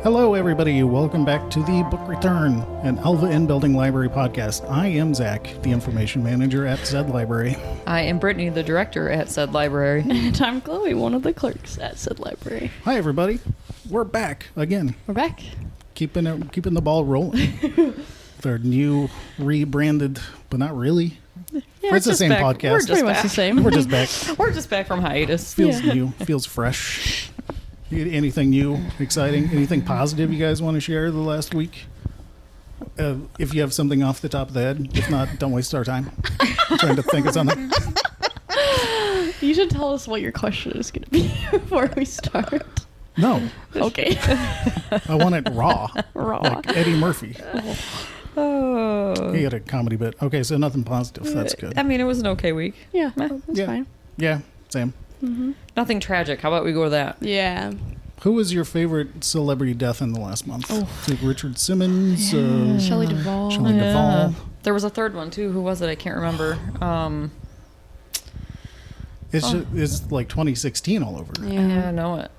Hello, everybody. Welcome back to the Book Return, an Alva In-Building Library podcast. I am Zach, the information manager at said library. I am Brittany, the director at said library. And I'm Chloe, one of the clerks at said library. Hi, everybody. We're back again. We're back. Keeping the ball rolling. They're new, rebranded, but not really. Yeah, it's the same back. podcast. We're just Pretty much back. the same. We're just back. We're just back from hiatus. Feels new. Feels fresh. Anything new, exciting, anything positive you guys want to share the last week? If you have something off the top of the head. If not, don't waste our time trying to think of something. You should tell us what your question is going to be before we start. No. Okay. I want it raw. Raw. Like Eddie Murphy. Oh. He had a comedy bit. Okay, so nothing positive. That's good. I mean, it was an okay week. Yeah, that's fine. Yeah, same. Mm-hmm. Nothing tragic. How about we go with that? Yeah. Who was your favorite celebrity death in the last month? Oh. Like Richard Simmons? Shelley Duvall. Shelley Duvall. There was a third one, too. Who was it? I can't remember. It's like 2016 all over. Yeah, I know it.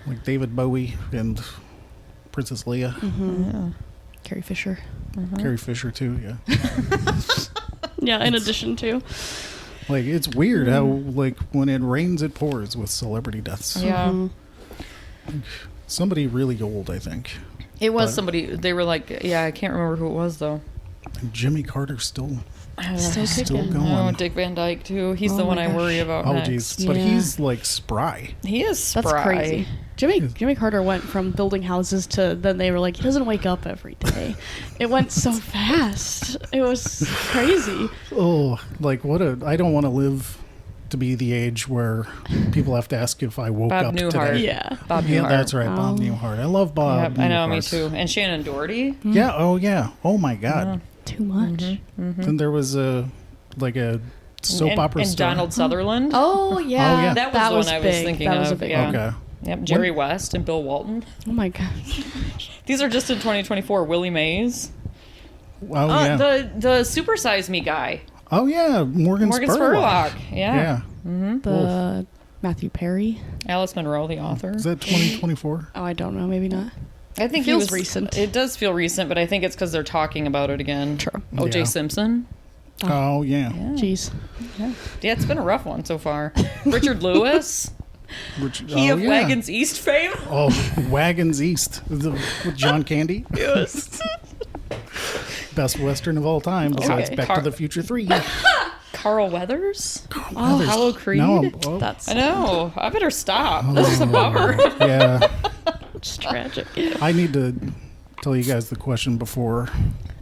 Like David Bowie and Princess Leia. Mm-hmm. Yeah. Carrie Fisher. Carrie Fisher, too, yeah. Yeah, in addition to. Like, it's weird how, like, when it rains, it pours with celebrity deaths. Yeah. Mm-hmm. Somebody really old, I think. It was somebody. They were like, yeah, I can't remember who it was, though. And Jimmy Carter's still Still kicking. going. Oh, Dick Van Dyke, too. He's the Oh one my I worry about Oh, next. geez. But Yeah. he's, like, spry. He is spry. That's crazy. Jimmy Carter went from building houses to then they were like, he doesn't wake up every day. It went so fast. It was crazy. Oh, like, I don't want to live to be the age where people have to ask if I woke Bob up Newhart. today. Yeah. Bob Yeah, Newhart. that's right, Bob Oh. Newhart. I love Bob Yep, I know, me Newhart. too. And Shannon Doherty. Yeah, oh yeah. Oh my God. Too much. Then there was a soap opera and star. Donald Sutherland. Oh, yeah. Oh, yeah. That was the one I was big. thinking that was of, a big yeah. one. Okay. Yep, Jerry West and Bill Walton. Oh, my God. These are just in 2024. Willie Mays. Oh yeah. The Super Size Me guy. Oh yeah. Morgan Spurlock. Yeah. Yeah. The Matthew Perry. Alice Munro, the author. Is that 2024? Oh, I don't know. Maybe not. I think feels he was recent. It does feel recent, but I think it's because they're talking about it again. True. O.J. Yeah. Simpson. Oh yeah. Yeah. Jeez. Yeah, it's been a rough one so far. Richard Lewis. He of yeah. Wagons East fame. Oh, Wagons East with John Candy. Yes. Best Western of all time, besides Okay. Back to the Future 3. Carl Weathers. Oh, Hollow Creed. That's I know. I better stop. This is a bummer. Yeah. just tragic. I need to tell you guys the question before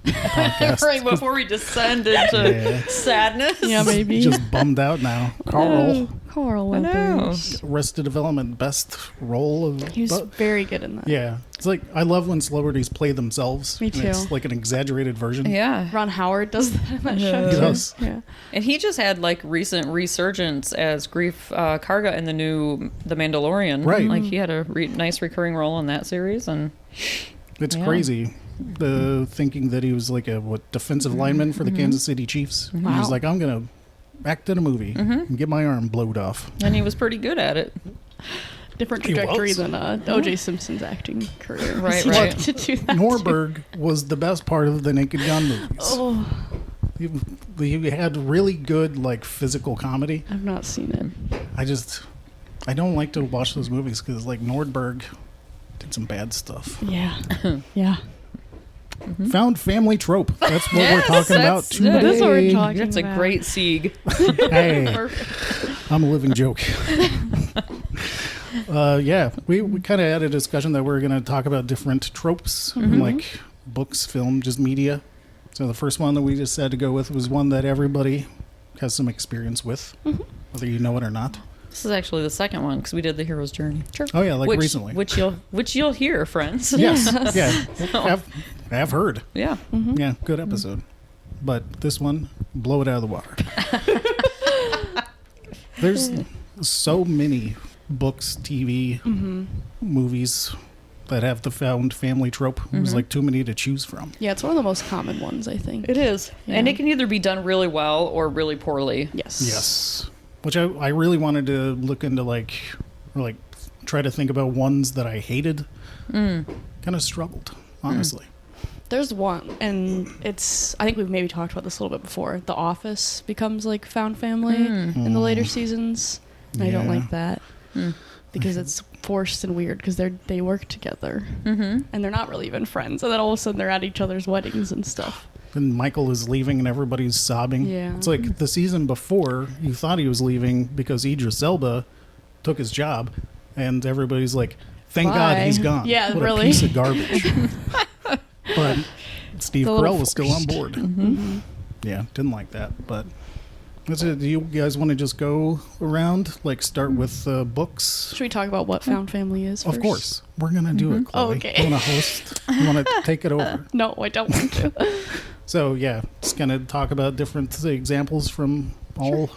the podcast. Right before we descend into Yeah. sadness. Yeah, maybe. Just bummed out now. Carl, Carl I know. Weathers. Arrested Development, best role of. He was very good in that. Yeah, it's like I love when celebrities play themselves. Me and It's too. like an exaggerated version. Yeah. Ron Howard does that in that show. He too. does. Yeah. And he just had like recent resurgence as Grief Karga in The Mandalorian. Right. Like he had a nice recurring role in that series, and It's Yeah. crazy. The thinking that he was like a defensive lineman for the Kansas City Chiefs. He was Wow. like, I'm gonna act in a movie and get my arm blowed off. he was pretty good at it. Different He trajectory was. than O.J. Simpson's acting career. Right, He right. wanted to do that Norberg was the best part of the Naked Gun movies. Oh, He had really good like physical comedy. I've not seen it. I don't like to watch those movies because like Nordberg did some bad stuff. Yeah. Yeah. Found family trope. That's what we're Yes, talking about that's- today. that is what we're talking That's a about. great sieg. Hey, Perfect. I'm a living joke. Yeah, we kind of had a discussion that we're going to talk about different tropes, like books, film, just media. So the first one that we just had to go with was one that everybody has some experience with, whether you know it or not. This is actually the second one because we did the hero's journey. Sure. Oh yeah, like recently. Which you'll hear, friends. Yes, yeah, have heard. Yeah. Yeah, good episode. But this one, blow it out of the water. There's so many books, TV, movies that have the found family trope. There's like too many to choose from. Yeah, it's one of the most common ones, I think. It is. Yeah. And it can either be done really well or really poorly. Yes. Yes. Which I really wanted to look into like try to think about ones that I hated. Kind of struggled, honestly. There's one, and I think we've maybe talked about this a little bit before. The Office becomes like found family in the later seasons. And I don't Yeah. like that because it's forced and weird because they work together and they're not really even friends. And then all of a sudden they're at each other's weddings and stuff. And Michael is leaving and everybody's sobbing. Yeah. It's like the season before, you thought he was leaving because Idris Elba took his job, and everybody's like, thank God Bye. he's gone. Yeah, what really. a piece of garbage. But Steve The little Carell was still on board. Yeah, didn't like that. But that's it. Do you guys want to just go around, like start with books? Should we talk about what found family is first? Of course. We're going to do it, Oh, Chloe. okay. You want to host? You want to take it over? No, I don't want to. So, yeah, just going to talk about different examples from all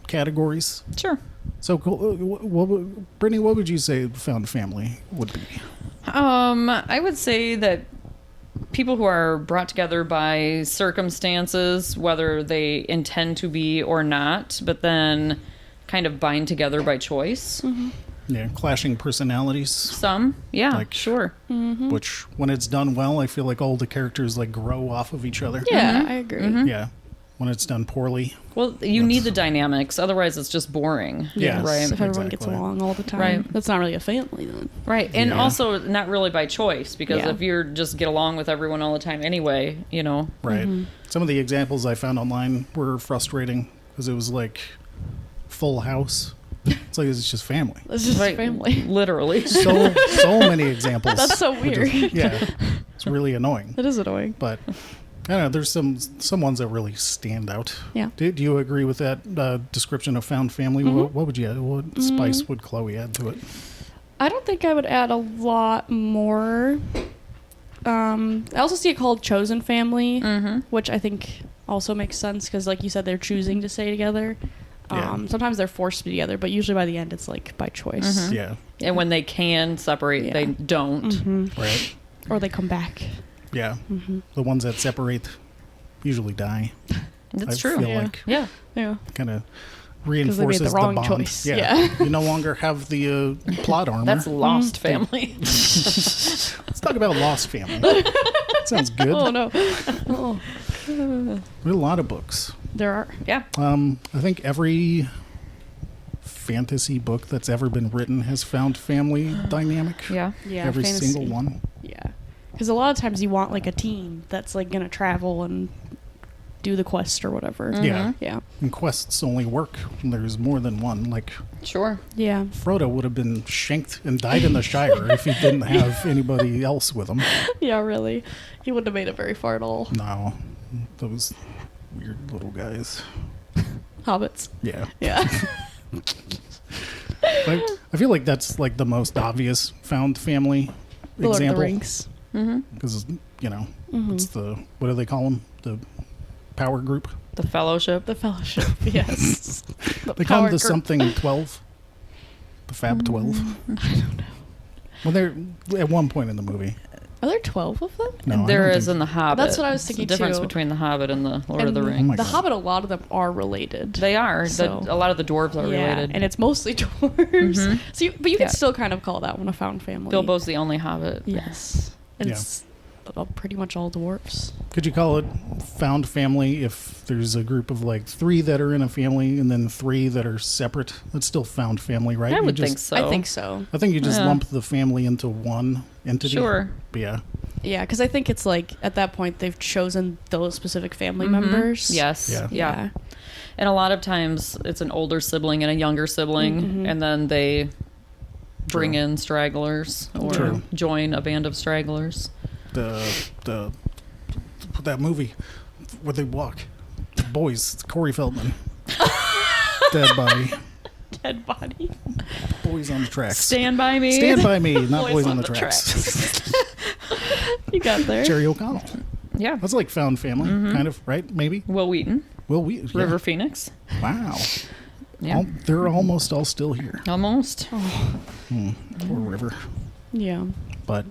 categories. Sure. So, Brittany, what would you say found family would be? I would say that people who are brought together by circumstances, whether they intend to be or not, but then kind of bind together by choice. Yeah, clashing personalities. Some, yeah, Like- sure. Which, when it's done well, I feel like all the characters like grow off of each other. Yeah, I agree. Yeah. When it's done poorly. Well, you need the dynamics, otherwise it's just boring. Yeah. Yes, Right. if everyone gets Exactly. along all the time. Right. That's not really a family then. Right. And Yeah. also not really by choice, because Yeah. if you're just get along with everyone all the time anyway, Right. Some of the examples I found online were frustrating because it was like Full House. It's like it's just family. It's just right, family. literally. So many examples. That's so which is- weird. yeah. It's really annoying. It is annoying. But I don't know, there's some ones that really stand out. Yeah. Do you agree with that description of found family? What would you add? What spice would Chloe add to it? I don't think I would add a lot more. I also see it called chosen family, which I think also makes sense because, like you said, they're choosing to stay together. Yeah. Sometimes they're forced to be together, but usually by the end it's like by choice. Yeah. And when they can separate, Yeah. they don't. Right. Or they come back. Yeah. The ones that separate usually die. That's I true. feel Yeah. like Yeah. Yeah. kind of 'Cause they made reinforces the wrong bond. choice. Yeah. Yeah. You no longer have the plot armor. That's Lost Family. Let's talk about Lost Family. Sounds good. Oh no. Oh, We have a lot of books. there are. Yeah. I think every fantasy book that's ever been written has found family dynamic. Yeah. Yeah. Every fantasy. single one. Yeah. Because a lot of times you want like a team that's like gonna travel and do the quest or whatever. Yeah. Yeah. And quests only work when there's more than one. Like, Sure. Yeah. Frodo would have been shanked and died in the Shire if he didn't have anybody else with him. Yeah. Really. He wouldn't have made it very far at all. No. Those weird little guys. Hobbits. Yeah. Yeah. Like, I feel like that's like the most obvious found family The Lord of the example. Rings. Because, it's the, what do they call them? The power group? The Fellowship. The Fellowship. Yes. The They call power them the group. something 12. The Fab 12. I don't know. Well, they're at one point in the movie. Are there 12 of them? No, I There don't is think in The Hobbit. That's what I was It's thinking, the difference too. between The Hobbit and The Lord of And the Oh Rings. my the God. Hobbit, a lot of them are related. They are. So- A lot of the dwarves are yeah, related. and it's mostly dwarves. So, but you can Yeah. still kind of call that one a found family. Bilbo's the only Hobbit. Yes, and Yeah. it's pretty much all dwarves. Could you call it found family if there's a group of like 3 that are in a family and then 3 that are separate? That's still found family, right? I You would just- think so. I think so. I think you just Yeah. lump the family into one entity. Sure. But yeah. Yeah, because I think it's like at that point they've chosen those specific family members. Yes. Yeah. Yeah. And a lot of times it's an older sibling and a younger sibling, and then they bring True. in stragglers or True. join a band of stragglers. The that movie where they walk. The boys, it's Corey Feldman. Dead body. Dead body. Boys on the tracks. Stand by me. Stand by me, not boys on the tracks. You got there. Jerry O'Connell. Yeah. That's like found family, kind of, right? Maybe. Will Wheaton. Well, we yeah. River Phoenix. Wow. Yeah. They're almost all still here. Almost. Poor River. Yeah. But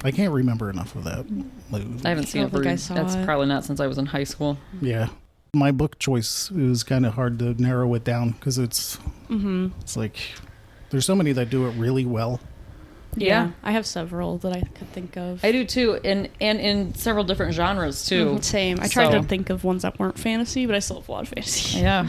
I can't remember enough of that movie. I haven't seen I it don't for think I saw that's it. probably not since I was in high school. Yeah. My book choice is kind of hard to narrow it down because it's like There's so many that do it really well. Yeah. I have several that I could think of. I do too, and in several different genres too. Mhm, same. I tried So- to think of ones that weren't fantasy, but I still have a lot of fantasy. Yeah.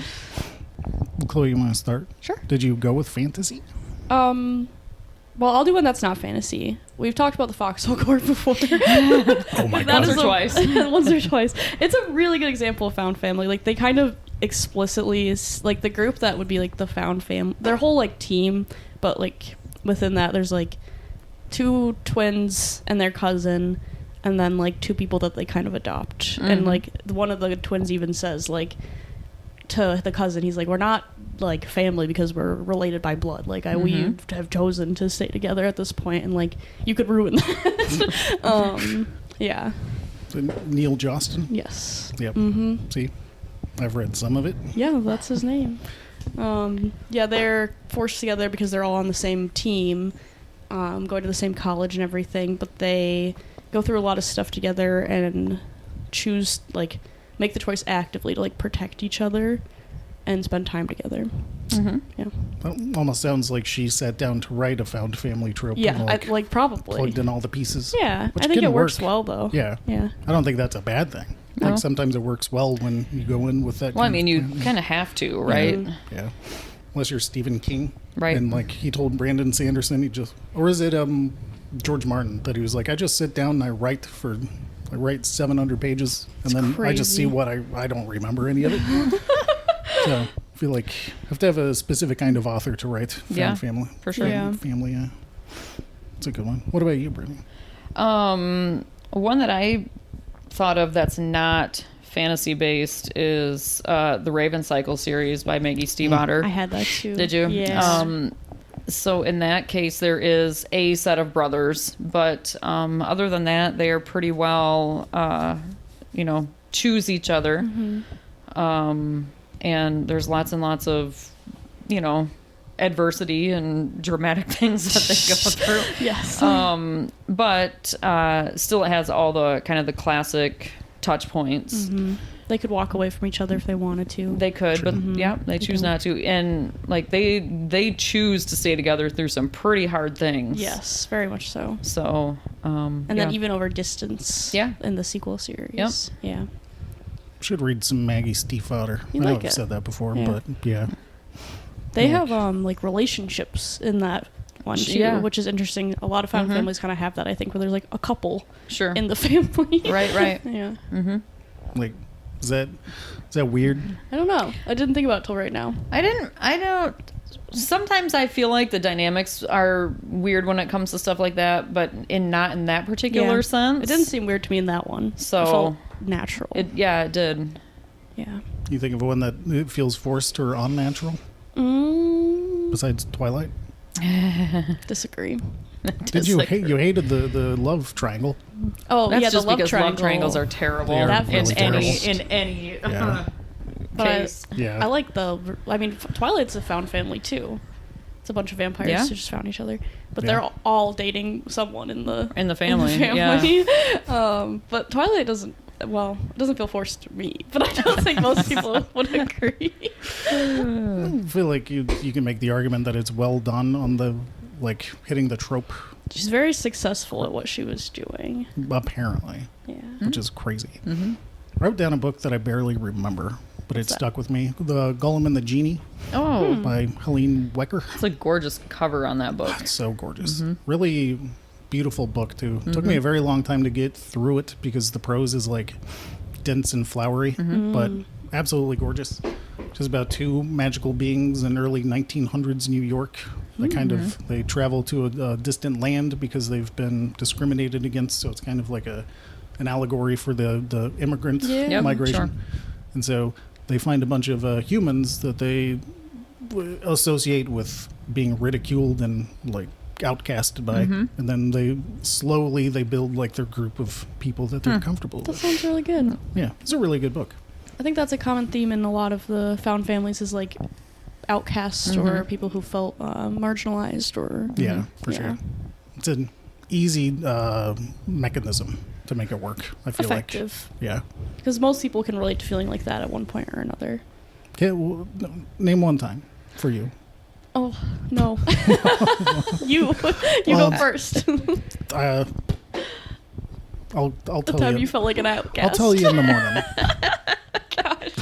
Chloe, you want to start? Sure. Did you go with fantasy? Well, I'll do one that's not fantasy. We've talked about the Foxhole Court before. Oh my That god. Once is or twice. Once or twice. It's a really good example of found family. Like, they kind of explicitly is like the group that would be like the found family. Their whole like team, but like within that, there's like 2 twins and their cousin, and then like 2 people that they kind of adopt. And like one of the twins even says like to the cousin, he's like, we're not like family because we're related by blood. Like we have chosen to stay together at this point, and like you could ruin that. Yeah. Neil Jostin? Yes. Yep. Mm-hmm. See? I've read some of it. Yeah, that's his name. Yeah, they're forced together because they're all on the same team, going to the same college and everything, but they go through a lot of stuff together and choose, like, make the choice actively to, like, protect each other and spend time together. Mm-hmm. Yeah. That almost sounds like she sat down to write a found family trope. Yeah, and, like probably. plugged in all the pieces. Yeah, which I think can it works work. well, though. Yeah. Yeah. I don't think that's a bad thing. No. Like sometimes it works well when you go in with that. Well, I kind mean, of- you kind of have to, right? Yeah. Unless you're Stephen King. Right. And like he told Brandon Sanderson, or is it George Martin, that he was like, I just sit down and I write 700 pages and then I just see crazy. what I don't remember any of it. So I feel like you have to have a specific kind of author to write found Yeah, family. for sure. Yeah. Family, yeah. It's a good one. What about you, Brittany? One that I thought of that's not fantasy based is the Raven Cycle series by Maggie Stiefvater. I had that too. Did you? Yeah. So in that case, there is a set of brothers, but other than that, they are pretty well, choose each other. And there's lots and lots of, adversity and dramatic things that they go through. Yes. But still, it has all the kind of the classic touch points. They could walk away from each other if they wanted to. They could, but yeah, they choose not to, and like they choose to stay together through some pretty hard things. Yes, very much so. So, And then even over distance. Yeah. In the sequel series. Yep. Yeah. Should read some Maggie Stiefvater. You I know like I've it. said that before, Yeah. but yeah. They Yeah. have like relationships in that one too, Yeah. which is interesting. A lot of found families kind of have that, I think, where there's like a couple sure, in the family. right. Yeah. Like, is that weird? I don't know. I didn't think about it till right now. I don't. Sometimes I feel like the dynamics are weird when it comes to stuff like that, but not in that particular Yeah. sense. It didn't seem weird to me in that one. So- It felt natural. It did. Yeah. You think of one that it feels forced or unnatural besides Twilight? Disagree. Did you hate? You hated the love triangle. Oh, That's yeah, just the love because triangle. love triangles are terrible They are That in feels any terrible. in any Yeah. But case. Yeah. I like Twilight's a found family too. It's a bunch of vampires Yeah. who just found each other, but Yeah. they're all dating someone in the family. family. But Twilight doesn't feel forced to me. But I don't think most people would agree. I feel like you can make the argument that it's well done on the like hitting the trope She's very successful at what she was doing. apparently, Yeah. which is crazy. I wrote down a book that I barely remember, but it that? stuck with me. The Gollum and the Genie Oh, by Helene Wecker. it's a gorgeous cover on that book. It's so gorgeous. Really beautiful book too. Took me a very long time to get through it because the prose is like dense and flowery, but absolutely gorgeous. Just about 2 magical beings in early 1900s New York. They travel to a distant land because they've been discriminated against. So it's kind of like an allegory for the immigrant Yeah. Yep, migration. sure. And so they find a bunch of humans that they associate with being ridiculed and like outcasted by, and then they build like their group of people that they're comfortable That with. sounds really good. Yeah, it's a really good book. I think that's a common theme in a lot of the found families is like outcasts or people who felt marginalized or Yeah, for Yeah. sure. It's an easy mechanism to make it work. I feel effective. like, yeah. Because most people can relate to feeling like that at one point or another. Okay, well, name one time for you. Oh, no. You go first. I'll The tell time you. you felt like an outcast. I'll tell you in the morning. Gosh.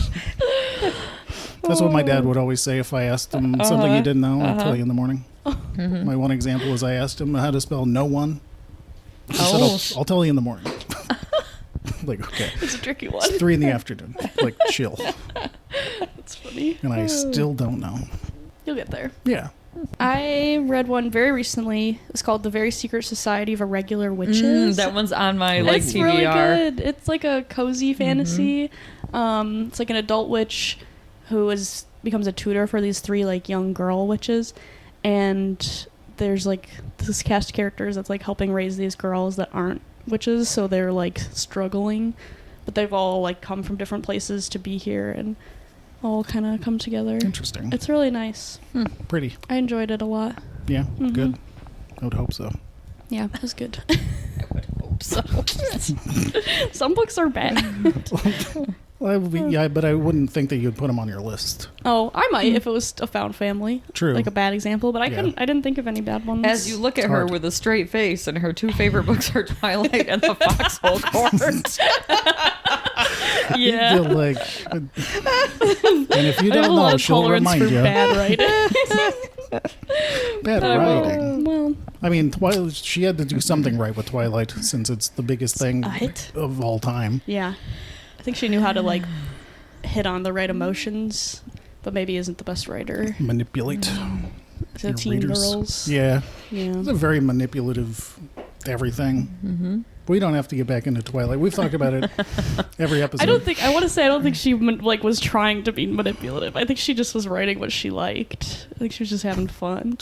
That's what my dad would always say if I asked him something he didn't know. I'll tell you in the morning. My one example is I asked him how to spell no one. He said, I'll tell you in the morning. Like, okay. It's a tricky one. It's 3 p.m. Like, chill. That's funny. And I still don't know. You'll get there. Yeah. I read one very recently. It's called The Very Secret Society of Irregular Witches. That one's on my It's TBR. really good. It's like a cozy fantasy. It's like an adult witch who becomes a tutor for these 3 like young girl witches, and there's like this cast of characters that's like helping raise these girls that aren't witches, so they're like struggling, but they've all like come from different places to be here and all kind of come together. Interesting. It's really nice. Pretty. I enjoyed it a lot. Yeah. Good. I would hope so. Yeah, it was good. Hope so. Some books are bad. Yeah, but I wouldn't think that you'd put them on your list. Oh, I might if it was a found family. True. Like a bad example, but I Yeah. didn't think of any bad ones. As you look at It's her hard. with a straight face, and her 2 favorite books are Twilight and The Foxhole Court. yeah. You're like, and if you I have don't a lot know, of she'll tolerance remind for you. bad writing. Bad I will- writing. Well, I mean, Twilight. She had to do something right with Twilight since it's the biggest thing Right. of all time. yeah. I think she knew how to like hit on the right emotions, but maybe isn't the best writer. Manipulate So your teen readers. girls. Yeah, Yeah. it's a very manipulative everything. We don't have to get back into Twilight. We've talked about it every episode. I don't think she like was trying to be manipulative. I think she just was writing what she liked. I think she was just having fun.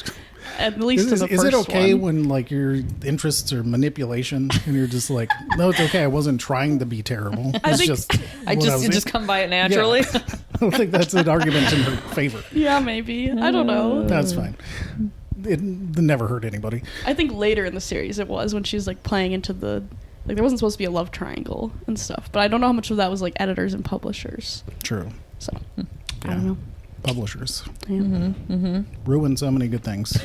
At least in the Is first it okay one. when like your interests are manipulation and you're just like, no, it's okay. I wasn't trying to be terrible. It's I think- just It just come by it naturally. I don't think that's an argument in her favor. Yeah, maybe. I don't know. That's fine. It never hurt anybody. I think later in the series it was when she's like playing into the like there wasn't supposed to be a love triangle and stuff. But I don't know how much of that was like editors and publishers. True. So I Yeah. don't know. Publishers Yeah. ruin so many good things.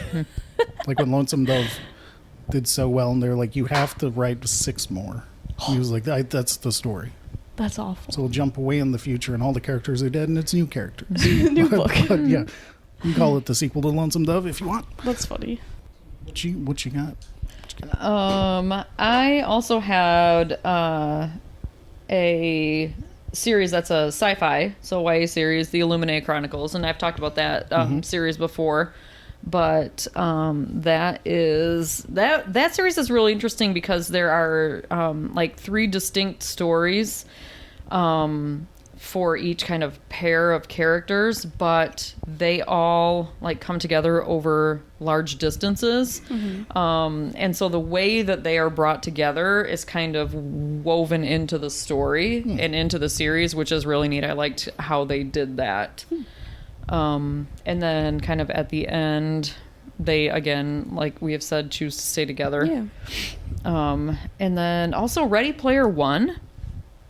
Like when Lonesome Dove did so well, and they're like, you have to write 6 more. He was like, that's the story. That's awful. So we'll jump away in the future, and all the characters are dead, and it's new characters. New book. But yeah, you call it the sequel to Lonesome Dove if you want. That's funny. What you got? I also had a series that's a sci-fi, so YA series, The Illuminae Chronicles, and I've talked about that series before. But that series is really interesting because there are like 3 distinct stories for each kind of pair of characters, but they all like come together over large distances. And so the way that they are brought together is kind of woven into the story and into the series, which is really neat. I liked how they did that. And then kind of at the end, they, again, like we have said, choose to stay together. Yeah. And then also Ready Player One.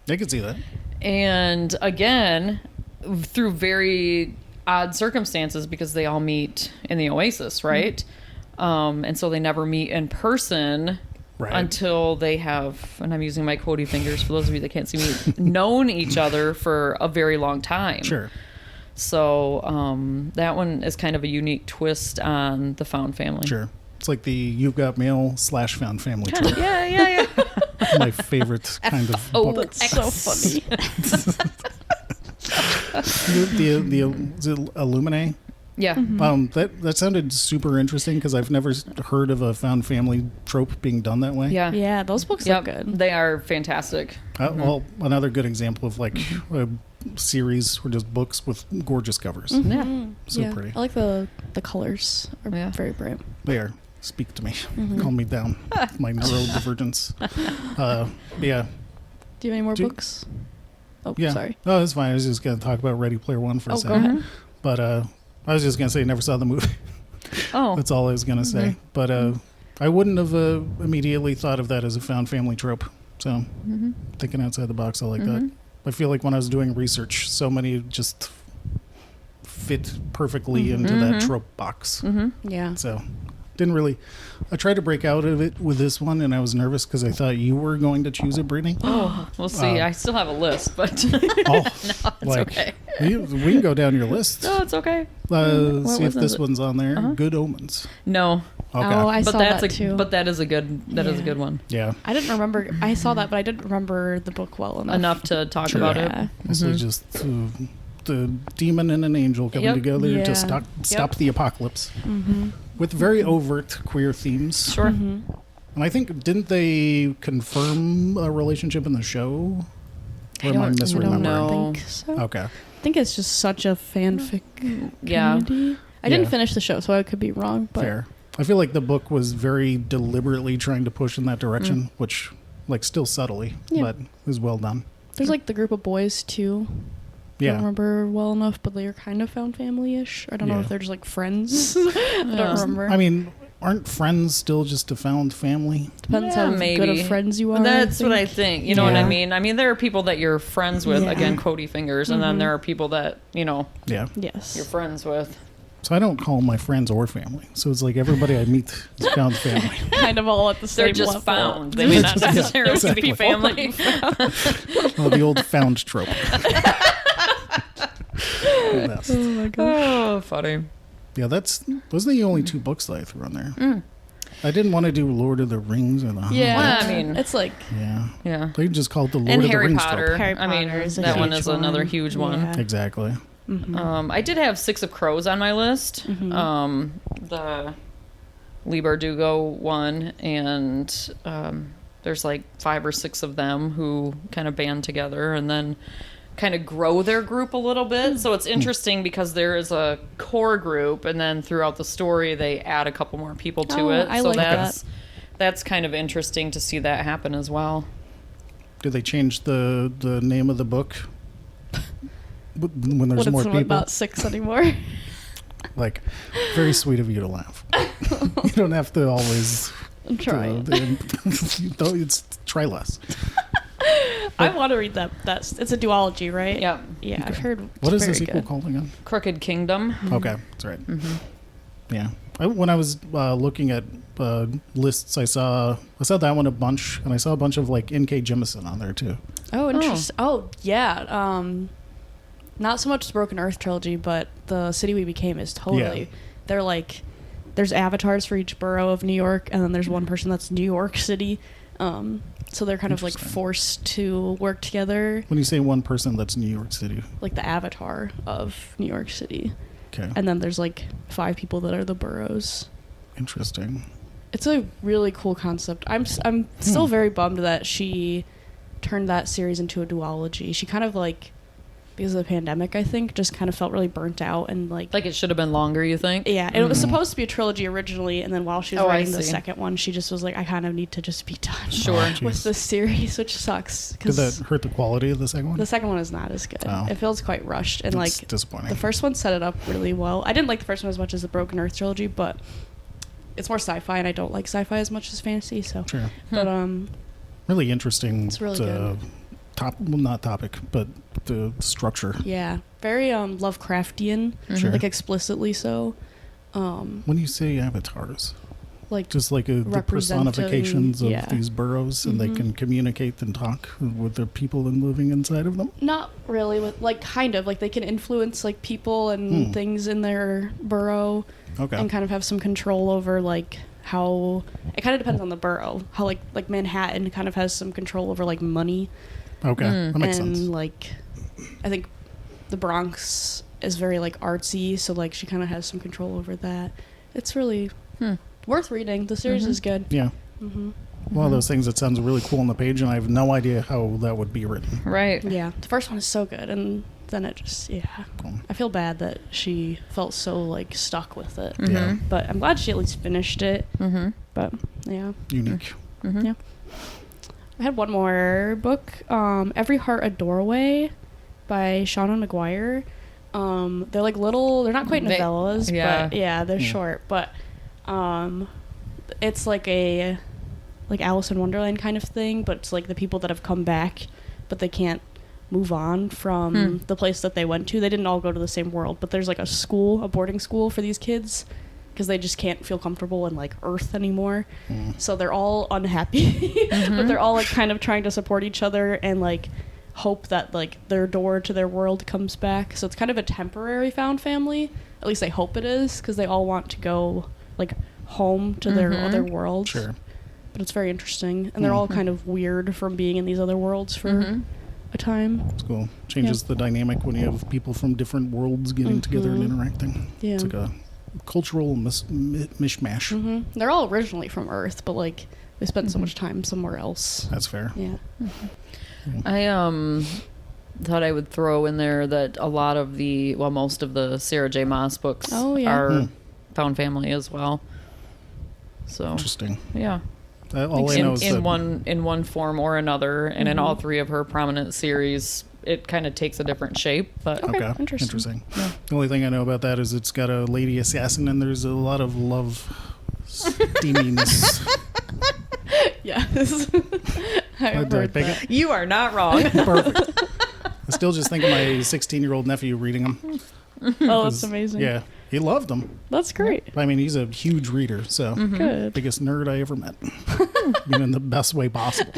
I can see that. And again, through very odd circumstances because they all meet in the Oasis, right? And so they never meet in person until they have, and I'm using my quotey fingers for those of you that can't see me, known each other for a very long time. Sure. So that one is kind of a unique twist on the found family. Sure. It's like the You've Got Mail / Found Family trope. Yeah. My favorite kind of Oh, book. That's so funny. Is it Illuminae? Yeah. That sounded super interesting because I've never heard of a found family trope being done that way. Yeah. Yeah, those books Yep. are good. They are fantastic. Well, another good example of like a series or just books with gorgeous covers. Yeah. So Yeah. pretty. I like the colors are Yeah. very bright. There. Speak to me. Calm me down. My neurodivergence. Yeah. Do you have any more Do- books? Oh, Yeah. sorry. Oh, that's fine. I was just going to talk about Ready Player One for a Oh, go second. ahead. But I was just going to say I never saw the movie. Oh. That's all I was going to say. But I wouldn't have immediately thought of that as a found family trope. So thinking outside the box, I like that. I feel like when I was doing research, so many just fit perfectly into that trope box. Yeah. So didn't really. I tried to break out of it with this one, and I was nervous because I thought you were going to choose it, Brittany. Oh, we'll see. I still have a list, but Oh, it's okay. we can go down your list. No, it's okay. See if was this it? one's on there. Good Omens. No, Okay. Oh, I but saw that's that too. But that is a good. That is a Yeah. good one. Yeah. I didn't remember. I saw that, but I didn't remember the book well enough. Enough to talk Sure. about Yeah. it. This is just the demon and an angel coming Yep. together Yeah. to stop the apocalypse with very overt queer themes. Sure. And I think, didn't they confirm a relationship in the show? Or am I don't misremembering? know. think so. Okay. I think it's just such a fanfic Yeah. comedy. I Yeah. didn't finish the show, so I could be wrong. But Fair. I feel like the book was very deliberately trying to push in that direction, which, like, still subtly, Yeah. but was well done. there's like the group of boys too. I don't Yeah. remember well enough, but they are kind of found family-ish. I don't know Yeah. if they're just like friends. I don't remember. I mean, aren't friends still just a found family? Depends Yeah, how good maybe. of friends you are. That's what I think. You know what I Yeah. mean? I mean, there are people that you're friends with, Yeah. again, Cody fingers, and then there are people that, Yeah. Yes. you're friends with. So I don't call my friends or family. So it's like everybody I meet is found family. kind of all at the same They're just level. found. They may not Yeah, necessarily exactly. be family. Oh, the old found trope. Best. Oh my god. Oh, funny. Yeah, those are the only two books that I threw on there. I didn't want to do Lord of the Rings or the Yeah. Well, I mean- it's like Yeah. Yeah. They just call it the Lord And of Harry the Rings Potter. trope. Harry I mean, Potter is a that one huge is another huge one. Yeah. Exactly. I did have Six of Crows on my list. The Lee Bardugo one, and there's like 5 or 6 of them who kind of band together and then kind of grow their group a little bit. So it's interesting because there is a core group, and then throughout the story they add a couple more people to Oh, it. I so like that's kind of interesting to see that happen as well. Did they change the name of the book when there's what, more it's people? not 6 anymore. Like, very sweet of you to laugh. You don't have to always. I'm trying. It's try less. I want to read that. It's a duology, right? Yeah. Yeah, I've heard. What is it's the very sequel good. called again? Crooked Kingdom. Okay, that's right. Yeah, when I was looking at lists, I saw that one a bunch, and I saw a bunch of like N.K. Jemisin on there too. Oh, interesting. Oh, yeah. Not so much the Broken Earth trilogy, but the City We Became is totally. Yeah. They're like, there's avatars for each borough of New York, and then there's one person that's New York City. So they're kind of like Interesting. forced to work together, When you say one person, that's New York City. like the avatar of New York City. Okay, And then there's like 5 people that are the boroughs. interesting. It's a really cool concept. I'm still very bummed that she turned that series into a duology. She kind of like, because of the pandemic, I think, just kind of felt really burnt out and like Like it should have been longer, you think? yeah, it was supposed to be a trilogy originally, and then while she was Oh, I writing the see. second one, she just was like, I kind of need to just be done Sure. Oh, with jeez. this series, which sucks Did because that hurt the quality of the second one? the second one is not as good. Oh. It feels quite rushed, and That's like disappointing. the first one set it up really well. I didn't like the first one as much as the Broken Earth trilogy, but it's more sci-fi, and I don't like sci-fi as much as fantasy. So, Sure. but Really interesting. It's really good. Not topic, but the structure. yeah, very Lovecraftian, Sure. like explicitly so. When you say avatars, Like just like the Representing- personifications of yeah. these boroughs, and they can communicate and talk with the people and living inside of them. not really, with like kind of like they can influence like people and things in their borough. Okay. And kind of have some control over like how it kind of depends on the borough. How like Manhattan kind of has some control over like money, Okay, that makes and sense. like I think the Bronx is very like artsy, so like she kind of has some control over that. It's really worth reading. The series is good. Yeah. One of those things that sounds really cool on the page, and I have no idea how that would be written. Right. Yeah, the first one is so good, and then it just Cool. I feel bad that she felt so like stuck with it. Yeah, But I'm glad she at least finished it. But yeah. unique. Yeah. I had one more book, Every Heart a Doorway by Shauna McGuire. They're like little, they're not quite novellas, yeah. but yeah, they're short. But it's like a like Alice in Wonderland kind of thing, but it's like the people that have come back, but they can't move on from the place that they went to. They didn't all go to the same world, but there's like a boarding school for these kids because they just can't feel comfortable in like Earth anymore. So they're all unhappy, but they're all like kind of trying to support each other and like hope that like their door to their world comes back. So it's kind of a temporary found family. At least I hope it is, because they all want to go like home to their other worlds. Sure. But it's very interesting, and they're all kind of weird from being in these other worlds for a time. It's cool. Changes the dynamic when you have people from different worlds getting together and interacting. Yeah. It's like a cultural mishmash. They're all originally from Earth, but like they spent so much time somewhere else. That's fair. Yeah. I thought I would throw in there that a lot of most of the Sarah J. Maas books are found family as well. So Interesting. yeah. All I know is in one form or another, and in all three of her prominent series, it kind of takes a different shape. But Okay. Interesting. Yeah. The only thing I know about that is it's got a lady assassin, and there's a lot of love steaminess. Yes. I've heard that. you are not wrong. Perfect. I still just think of my 16-year-old nephew reading them. Oh, that's amazing. Yeah, he loved them. That's great. I mean, he's a huge reader, so Good. biggest nerd I ever met. I mean, in the best way possible.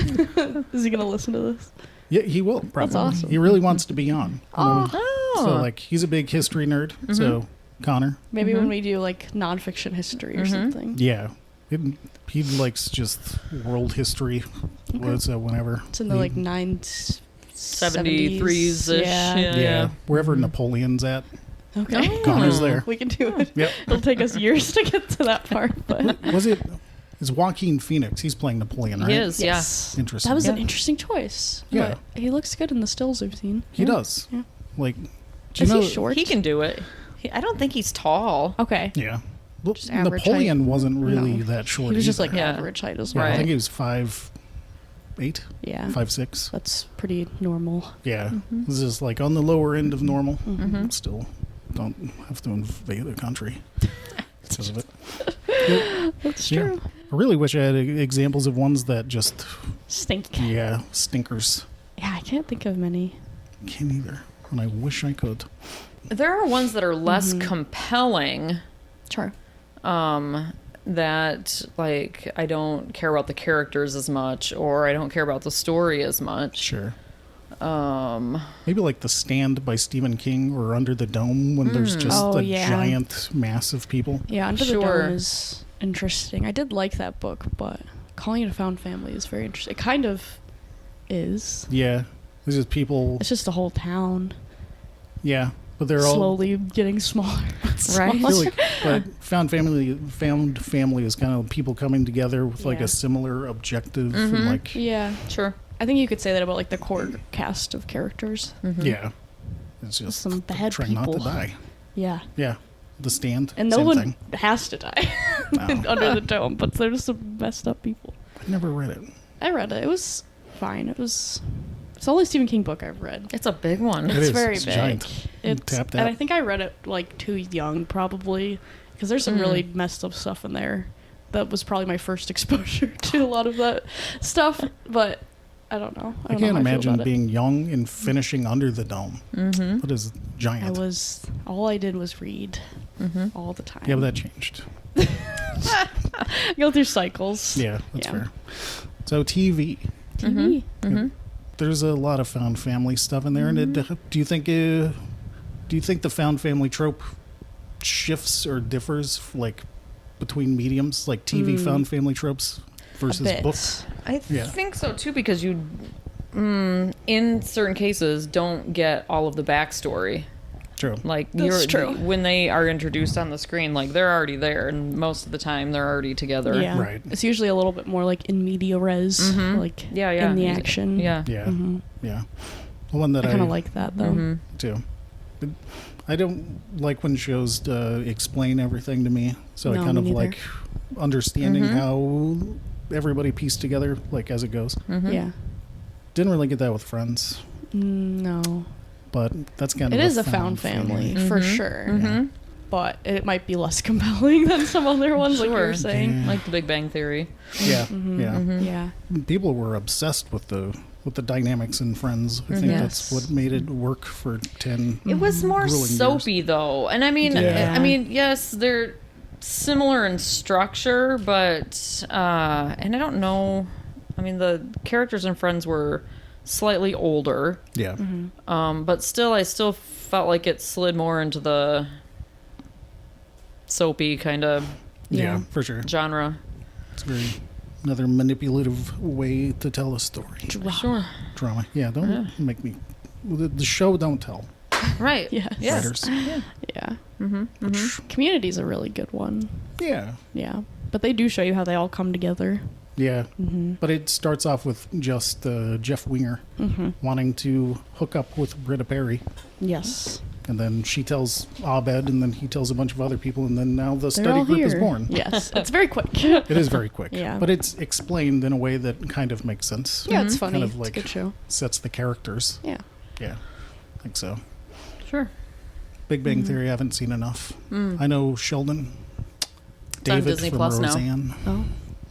Is he gonna listen to this? Yeah, he will, probably. That's awesome. He really wants to be on. Oh. So, like, he's a big history nerd, so Connor. Maybe when we do like nonfiction history or something. Yeah. He likes just world history. What's whenever. It's in the like 73s ish. Yeah. Wherever Napoleon's at, Okay. Connor's there. We can do it. Yep. It'll take us years to get to that part, but It's Joaquin Phoenix. He's playing Napoleon, right? He is, yes. Interesting. That was an interesting choice. Yeah. But he looks good in the stills I've seen. He does. Yeah. Like, do Is you know? he short? He can do it. I don't think he's tall. Okay. Yeah. Well, Just average Napoleon height. wasn't really No. that short. He was just either. like Yeah. average height as Yeah, well. I Right. think he was 5'8", Yeah. 5'6". That's pretty normal. Yeah. This is like on the lower end of normal. Still don't have to invade the country because of it. That's Yeah. true. I really wish I had examples of ones that just, Stink. stinkers. Yeah, I can't think of many. Can't either. And I wish I could. There are ones that are less compelling. Sure. That like I don't care about the characters as much, or I don't care about the story as much. Sure. Maybe like The Stand by Stephen King or Under the Dome when there's just Oh, a yeah. giant mass of people. Yeah, Under the Sure. Dome is interesting. I did like that book, but calling it a found family is very interesting. It kind of is. Yeah. There's just people. It's just the whole town Yeah. But they're all. slowly getting smaller. Right. I feel like, but found family is kind of people coming together with like Yeah. a similar objective and like Yeah. Sure. I think you could say that about like the core cast of characters. yeah, it's just Some bad trying not people. to die. Yeah. Yeah, The Stand, And no same one thing. has to die No. under the dome, but they're just some messed up people. I never read it. I read it. It was fine. It's the only Stephen King book I've read. It's a big one. It It's is. very It's big. giant. Tapped And out. I think I read it like too young, probably, because there's some really messed up stuff in there. That was probably my first exposure to a lot of that stuff. But I don't know. I don't know can't how I feel imagine about it. being young and finishing Under the Dome. That is giant. All I did was read all the time. Yeah, but that changed. Go through cycles. Yeah, that's Yeah. fair. So TV. TV. There's a lot of found family stuff in there, and do you think the found family trope shifts or differs like between mediums, like TV found family tropes versus bit. books? I Yeah. think so too, because you, in certain cases, don't get all of the backstory. True. Like That's true. when they are introduced on the screen, like they're already there, and most of the time they're already together. Yeah. Right. It's usually a little bit more like in media res, like Yeah, in the action. Yeah. Yeah. Yeah. The one that I kind of like that though. too. But I don't like when shows explain everything to me, so I No, kind me of neither. like understanding how everybody pieced together, like as it goes. Yeah. Didn't really get that with Friends, No. but that's kind It of is a found family for sure. Yeah. But it might be less compelling than some other ones, like you were Sure. saying. Yeah. Like The Big Bang Theory. Yeah, yeah. Yeah. People were obsessed with the with the dynamics in Friends. I think that's what made it work for 10. It was more grueling soapy though, and I mean, yes, they're similar in structure, but and I don't know. I mean, the characters in Friends were slightly older. Yeah. But still, I still felt like it slid more into the soapy kind of Yeah, for sure. genre. It's very another manipulative way to tell a story. Sure. Drama. Yeah, don't make me. The show don't tell. Right. Yes. Writers. Yeah. Which, Community's a really good one. yeah. Yeah. But they do show you how they all come together. Yeah. But it starts off with just Jeff Winger wanting to hook up with Britta Perry. Yes. And then she tells Abed, and then he tells a bunch of other people, and then now the They're study all group is here. born. Yes. It's very quick. It is very quick. Yeah. But it's explained in a way that kind of makes sense. Yeah, it's funny. Kind of It's like a good show. sets the characters. Yeah. Yeah. I think so. Sure. Big Bang Theory, I haven't seen enough. I know Sheldon. on David Disney from Plus now. Roseanne. Oh.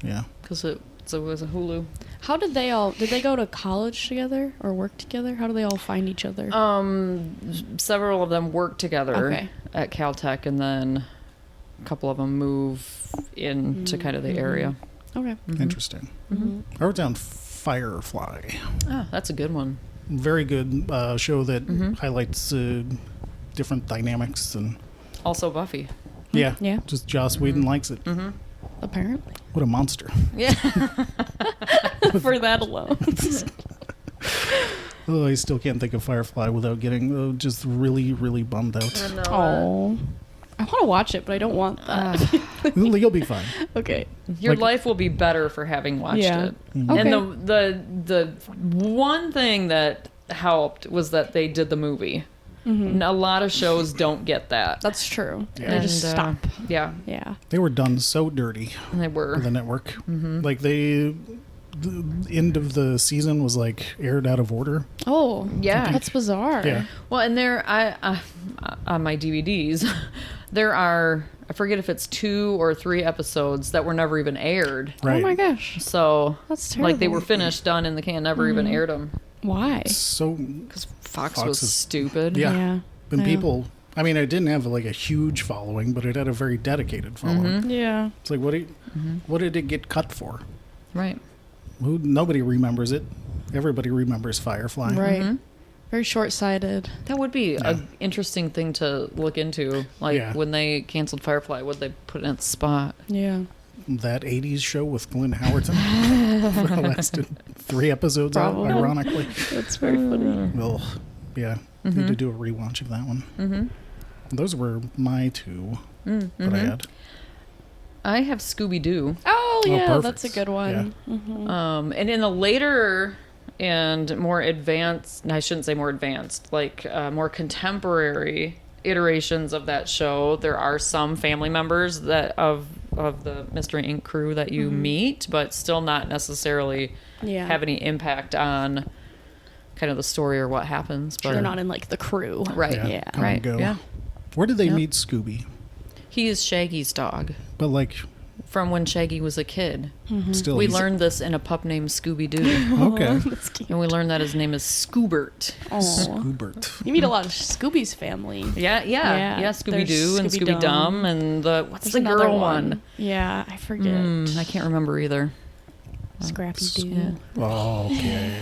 Yeah. Because it was a Hulu. How did they go to college together or work together? How do they all find each other? Several of them work together Okay. at Caltech, and then a couple of them move into kind of the area. Okay. Interesting. I wrote down Firefly. Oh, that's a good one. Very good show that highlights different dynamics and Also Buffy. yeah, Yeah. just Joss Whedon likes it. Apparently. What a monster! Yeah. For that alone. Oh, I still can't think of Firefly without getting just really, really bummed out. Oh. I want to watch it, but I don't want that. You'll be fine. Okay. Your Like- life will be better for having watched Yeah. it. Okay. And the one thing that helped was that they did the movie. And a lot of shows don't get that. That's true. Yeah. They just And, stop. Yeah, Yeah. They were done so dirty. they were. The network, like the end of the season was like aired out of order. Oh. Yeah. That's bizarre. Yeah. Well, and there, I on my DVDs, there are, I forget if it's 2 or 3 episodes that were never even aired. Right. Oh my gosh. So, That's terrible. like, they were finished, done in the can, never even aired them. Why? So Because Fox Fox was is- stupid. yeah. Yeah. And I know. people, I mean, it didn't have like a huge following, but it had a very dedicated following. Yeah. It's like, what did it get cut for? Right. Nobody remembers it. Everybody remembers Firefly. Right. Very short-sighted. That would be an interesting thing to look into. Like, Yeah. when they canceled Firefly, what they put in its spot? Yeah. That 80s show with Glenn Howerton lasted 3 episodes, Probably. ironically. That's very funny. Well, yeah, need to do a rewatch of that one. Those were my 2 that I had. I have Scooby-Doo. Oh, yeah. perfect. That's a good one. And in the later and more advanced, I shouldn't say more advanced, like more contemporary iterations of that show, there are some family members that of the Mystery Inc. crew that you meet, but still not necessarily Yeah. have any impact on kind of the story or what happens. But They're not in, like, the crew. right. Yeah, Yeah. come and Right. go. Yeah. Where did they Yep. meet Scooby? He is Shaggy's dog But like, from when Shaggy was a kid. still, We he's- learned this in a pup named Scooby-Doo. Okay, That's cute. And we learned that his name is Scoobert. Aw. Scoobert. You meet a lot of Scooby's family. Yeah. Yeah, Scooby-Doo and there's Scooby-Dum Scooby-Dum. and the, what's There's the another girl one? Yeah, I forget. I can't remember either. Scrappy Doo. Yeah. Okay.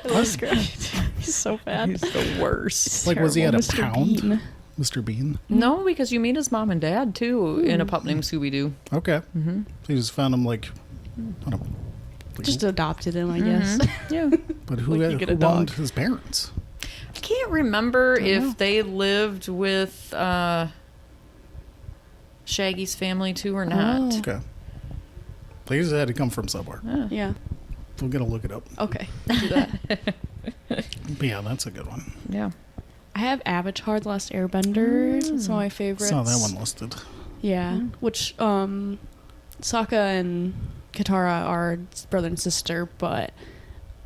I love Scrappy Doo. He's so bad. He's the worst. Like, was he at a Mr. pound? Bean. Mr. Bean? No, because you meet his mom and dad too in a pup named Scooby-Doo. Okay. So you just found him like, I don't know. Like, Just adopted him, I guess. Yeah. but who, like you get a who dog. owned his parents? I can't remember if know. they lived with Shaggy's family too or not. Oh. Okay. Please had to come from somewhere. Yeah. We're gonna look it up. Okay. Do that. But yeah, that's a good one. Yeah. I have Avatar: The Last Airbender. It's one of my favorites. Saw that one listed. Yeah. Which Sokka and Katara are brother and sister, but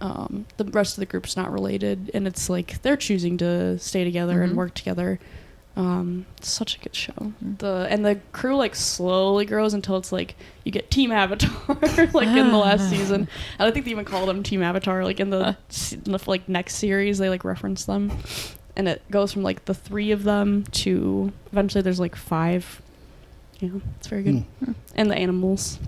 the rest of the group's not related, and it's like they're choosing to stay together and work together. Such a good show. The crew like slowly grows until it's like you get Team Avatar like in the last season, and I think they even call them Team Avatar like in the like next series they like reference them, and it goes from like the 3 of them to eventually there's like 5. Yeah, it's very good. And the animals.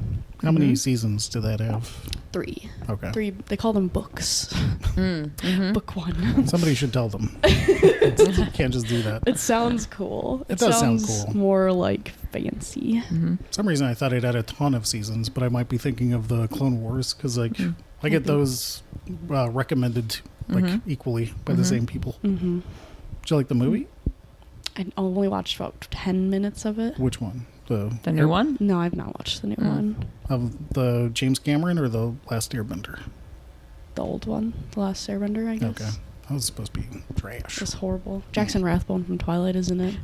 How many seasons do that have? 3. Okay. 3. They call them books. Book 1. Somebody should tell them. You can't just do that. It sounds cool. It does sound cool. More like fancy. For some reason I thought it had a ton of seasons, but I might be thinking of the Clone Wars because like I get those recommended like equally by the same people. Did you like the movie? I only watched about 10 minutes of it. Which one? The new one? No, I've not watched the new one. Of the James Cameron or the Last Airbender? The old one. The Last Airbender, I guess. Okay. That was supposed to be trash. It's horrible. Jackson Rathbone from Twilight is in it.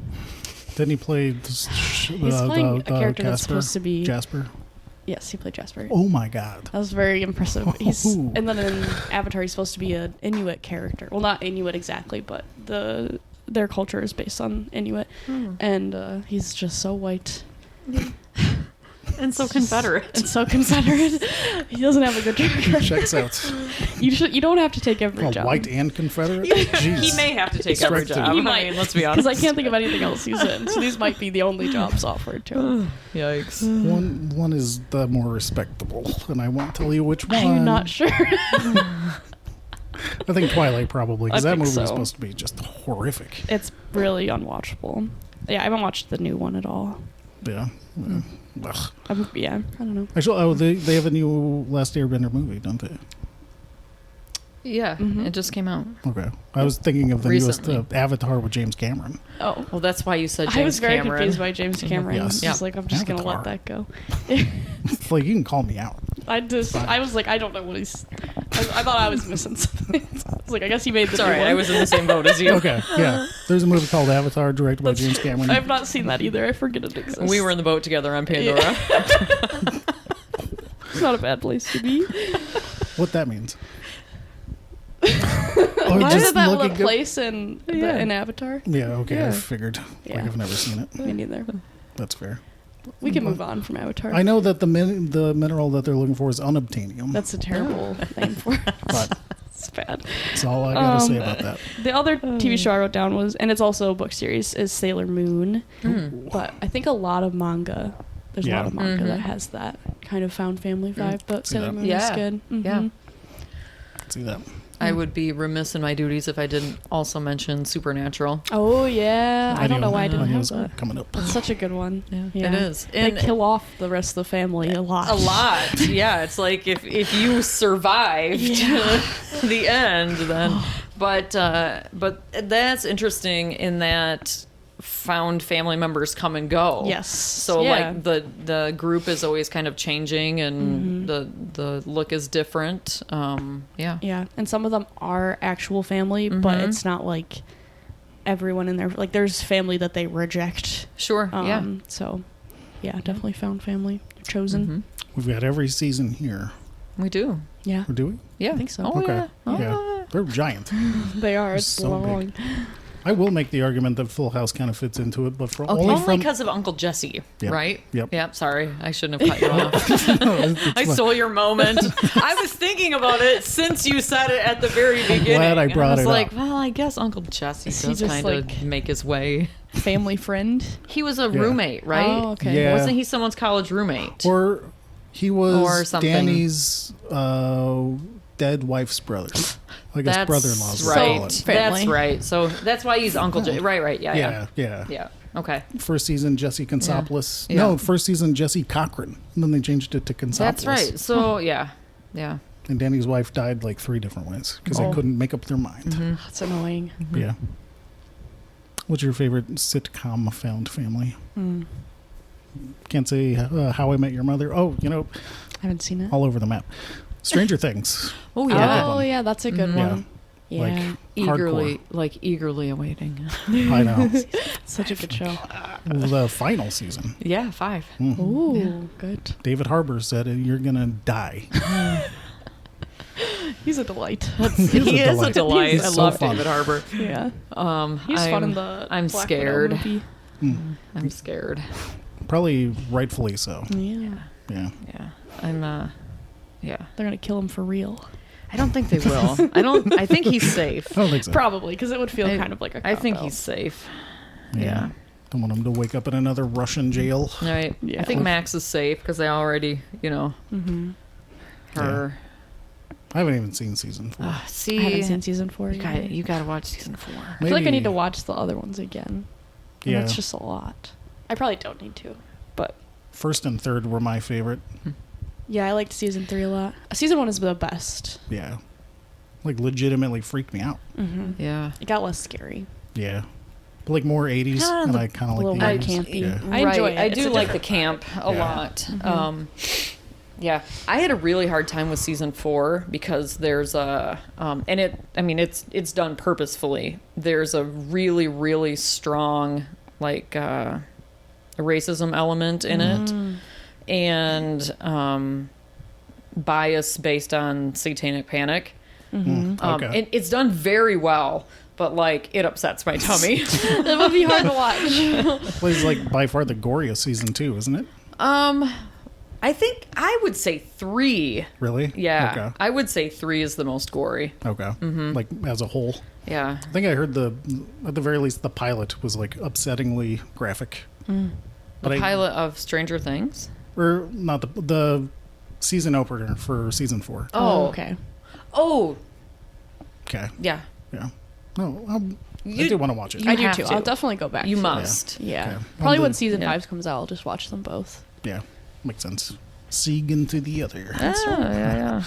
Didn't he play He's playing a character that's supposed to be... Jasper? Yes, he played Jasper. Oh my god. That was very impressive. And then in Avatar, he's supposed to be an Inuit character. Well, not Inuit exactly, but their culture is based on Inuit. And he's just so white. And so Confederate. He doesn't have a good track record. Checks out. You don't have to take every job. White and Confederate? He may have to take every job. He might. Let's be honest. Because I can't think of anything else he's in. So these might be the only jobs offered to him. Yikes. One is the more respectable, and I won't tell you which one. I'm not sure. I think Twilight probably, because that movie was so. supposed to be just horrific. It's really unwatchable. Yeah, I haven't watched the new one at all. Yeah. Ugh. Yeah, I don't know. Actually, they have a new Last Airbender movie, don't they? Yeah, it just came out. Okay. I was thinking of the Recently. newest Avatar with James Cameron. Oh. Well, that's why you said James Cameron. I was very confused by James Cameron. Yes. I was like, I'm just going to Avatar. let that go. It's like, you can call me out. I was like, I don't know what he's... I thought I was missing something. I was like, I guess he made the Sorry, new one. I was in the same boat as you. Okay, yeah. There's a movie called Avatar, directed by James Cameron. I've not seen that either. I forget it exists. We were in the boat together on Pandora. It's not a bad place to be. What that means? Why just is that looking a good? place in Avatar? Yeah, okay, I Yeah. figured. Yeah. Like, I've never seen it. Me neither. That's fair. We can move on from Avatar. I know that the mineral that they're looking for is unobtainium. That's a terrible name for it. But It's bad. that's all I gotta say about that. The other TV show I wrote down was, and it's also a book series, is Sailor Moon. But I think a lot of manga, there's a lot of manga that has that kind of found family vibe, but See Sailor that. Moon Yeah. is good. Yeah. See that? I would be remiss in my duties if I didn't also mention Supernatural. Oh, yeah. I don't know why I didn't knew it have was that. coming up. It's such a good one. It is. They kill off the rest of the family a lot. A lot. Yeah, it's like if you survived the end, then. But that's interesting in that found family members come and go. Yes. So like the group is always kind of changing and the look is different. Yeah, and some of them are actual family, but it's not like everyone in there. Like there's family that they reject. Sure. So, yeah, definitely found family. Chosen. We've got every season here. We do. Yeah, Or do we? Yeah. I think so. Oh, Okay. yeah. Oh, Yeah. They're giant. They are. It's So long. big. I will make the argument that Full House kind of fits into it, but for Only from because of Uncle Jesse, Yep. right? Yep. Yep. Sorry, I shouldn't have cut you off. It's I fine. stole your moment. I was thinking about it since you said it at the very beginning. glad I brought was it like, up. well, I guess Uncle Jesse Is he does just, kind of like- make his way. Family friend. He was a roommate, right? Oh, okay. Yeah. Wasn't he someone's college roommate? Or he was Or something. Danny's dead wife's brother. I guess That's brother-in-law's what they call right. it. Family. That's right. So that's why he's Uncle Jesse. Right. Yeah. Yeah. Okay. First season, Jesse Consopoulos. Yeah. No, first season, Jesse Cochran. And then they changed it to Consopoulos. That's right. So yeah. And Danny's wife died like 3 different ways because they couldn't make up their mind. That's annoying. Yeah. What's your favorite sitcom found family? Can't say How I Met Your Mother. Oh, I haven't seen it. all over the map. Stranger Things. Oh yeah. Oh, yeah, that's a good one. Yeah. Like eagerly awaiting. I know. Such a good show. The final season. Yeah, 5. Ooh, good. David Harbour said, "You're gonna die." He's a delight. He is a delight. He's I so love fun. David Harbour. Yeah. He's fun in the I'm Black scared. Widow movie. I'm scared. Probably rightfully so. Yeah. Yeah. Yeah. I'm yeah. They're gonna kill him for real. I don't think they will. I think he's safe. I don't think so. Probably, because it would feel kind of like a I think cop-out. he's safe. Yeah. Yeah. Don't want him to wake up in another Russian jail. All right. Yeah. I think Max is safe because they already, her. I haven't even seen season 4. See, I haven't seen season 4 yet. you got to watch season 4. I feel like I Maybe- need to watch the other ones again. And Yeah. That's just a lot. I probably don't need to, but First and third were my favorite. yeah, I liked season 3 a lot. Season 1 is the best. Yeah. Like legitimately freaked me out. Mm-hmm. Yeah. It got less scary. Yeah. But like more 80s, Ah, and the- I kind of a like little the more 80s. campy. Yeah. I enjoy it. I It's do a like the different camp a Yeah. lot. Yeah, I had a really hard time with season 4 because there's a and it's done purposefully. There's a really, really strong like racism element in it, and bias based on satanic panic. Okay. And it's done very well, but like it upsets my tummy. That would be hard to watch. Well, it's like by far the goriest season 2, isn't it? I think I would say 3. Really? Yeah, Okay. I would say 3 is the most gory. Okay. Like as a whole. Yeah. I think I heard at the very least, the pilot was like upsettingly graphic. But I, Pilot of Stranger Things. or not the season opener for season 4. Oh, okay. Oh, Okay. yeah. Yeah. No, I You- do want to watch it. you I do have too. to. I'll definitely go back. You to it. must. Yeah. Okay. Probably On when the- season yeah. 5 comes out, I'll just watch them both. Yeah. Makes sense. Sieg into the other. Yeah.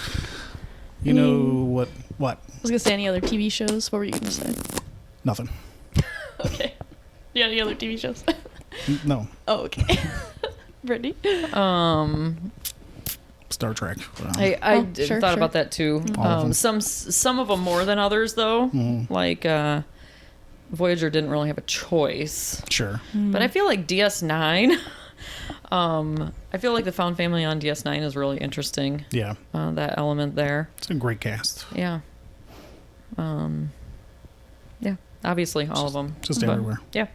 You know what? What? I was gonna say any other TV shows. What were you gonna say? Nothing. Okay. Yeah, any other TV shows? No. Oh, okay. Brittany? Star Trek. I Oh, did- sure, thought sure. about that too. All of them. Some of them more than others though. Mhm. Like Voyager didn't really have a choice. Sure. But I feel like DS9 I feel like the Found Family on DS9 is really interesting. Yeah. That element there. It's a great cast. Yeah. Yeah. Obviously, all of them. Just everywhere. Yeah.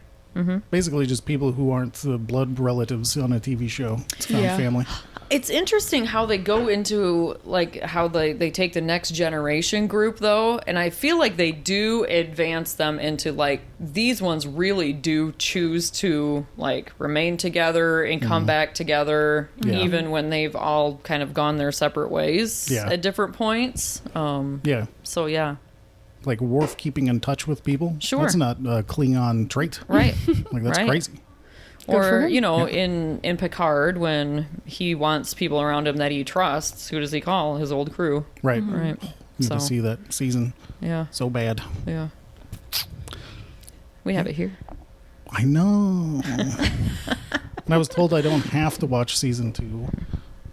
Basically, just people who aren't the blood relatives on a TV show. It's Found Yeah. Family. It's interesting how they go into like how they take the next generation group though, and I feel like they do advance them into like these ones really do choose to like remain together and come back together Yeah. even when they've all kind of gone their separate ways Yeah. at different points. Yeah. So yeah. Like Worf keeping in touch with people. Sure. That's not a Klingon trait. Right. Like, that's Right. crazy. Or, him. you know, in Picard, when he wants people around him that he trusts, who does he call? His old crew. Right. Right. Need So, to see that season yeah, so bad. yeah. We have it here. I know. And I was told I don't have to watch season 2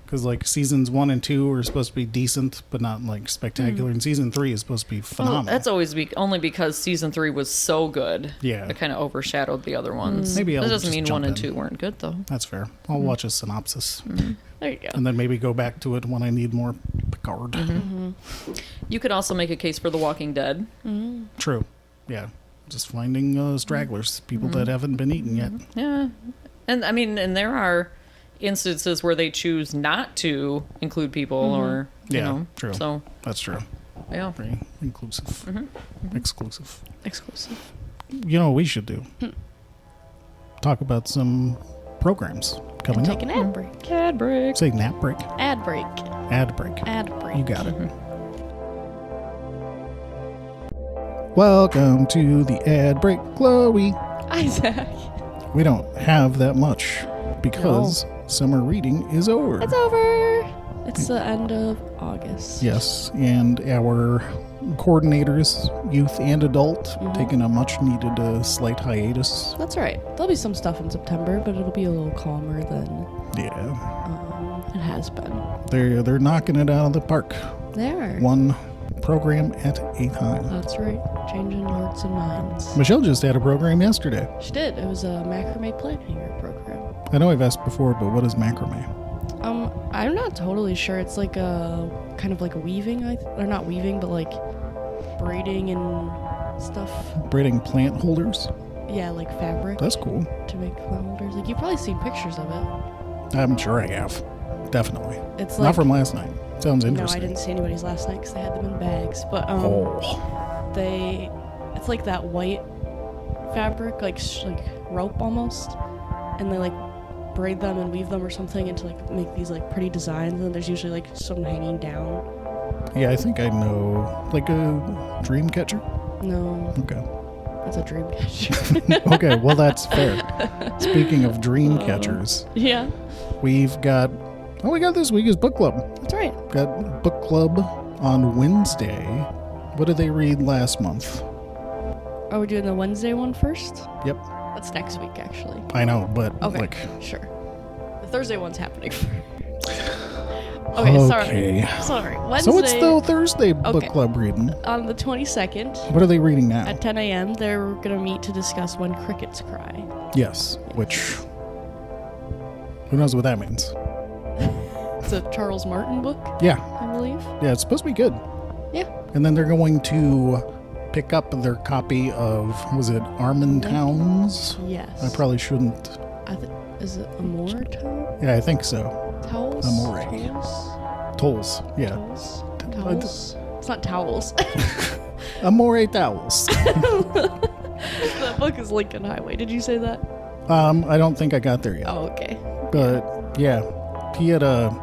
because like seasons 1 and 2 are supposed to be decent but not like spectacular, and season 3 is supposed to be Well, phenomenal. that's always only because season 3 was so good. Yeah. It kind of overshadowed the other ones. Maybe I'll That doesn't just mean jump 1 and in. 2 weren't good, though. That's fair. I'll watch a synopsis There you go. and then maybe go back to it when I need more Picard. You could also make a case for The Walking Dead. True. Yeah. Just finding stragglers, people that haven't been eaten yet. Yeah. And I mean, and there are instances where they choose not to include people or, you Yeah, know. true. So, That's true. yeah. Very inclusive. Exclusive. Exclusive. You know what we should do? Talk about some programs coming Take up. an ad break. Ad break. Say nap break. Ad break. Ad break. Ad break. You got it. Welcome to the ad break, Chloe. Isaac. We don't have that much because summer reading is over. It's over. It's the end of August. Yes, and our coordinators, youth and adult, taking a much needed slight hiatus. That's right. There'll be some stuff in September, but it'll be a little calmer than Yeah, it has been. they're knocking it out of the park, There. one program at a time. That's right. Changing hearts and minds. Michelle just had a program yesterday. She did. It was a macrame plant hanger program. I know I've asked before, but what is macrame? I'm not totally sure. It's like a kind of like weaving, or not weaving, but like braiding and stuff. Braiding plant holders. Yeah, like fabric. That's cool. To make plant holders. Like, you've probably seen pictures of it. I'm sure I have. Definitely. It's not like, from last night. Sounds no, interesting. I didn't see anybody's last night because they had them in bags. But it's like that white fabric, like rope almost, and they like braid them and weave them or something into like make these like pretty designs, and there's usually like some hanging down. Yeah, I think I know. Like a dream catcher? No. Okay. That's a dream catcher. Okay, well that's fair. Speaking of dream catchers, Yeah. we've got all we got this week is book club. That's right. Got book club on Wednesday. What did they read last month? Are we doing the Wednesday one first? Yep. That's next week, actually. I know, but Okay, like sure. The Thursday one's happening first. Okay. Sorry. Wednesday. So it's the Thursday book Okay. club reading. On the 22nd What are they reading now? at 10 a.m., they're going to meet to discuss When Crickets Cry. Yes, which who knows what that means? It's a Charles Martin book, Yeah, I believe. yeah, it's supposed to be good. Yeah. And then they're going to pick up their copy of, was it Armin Towns? Yes. I probably shouldn't. Is it Amore Towel? Yeah, I think so. Towels? Amore. Towels? Tolls, yeah. Towels? Towels? It's not towels. Amore Towels. The book is Lincoln Highway. Did you say that? I don't think I got there yet. Oh, okay. But yeah, he had it's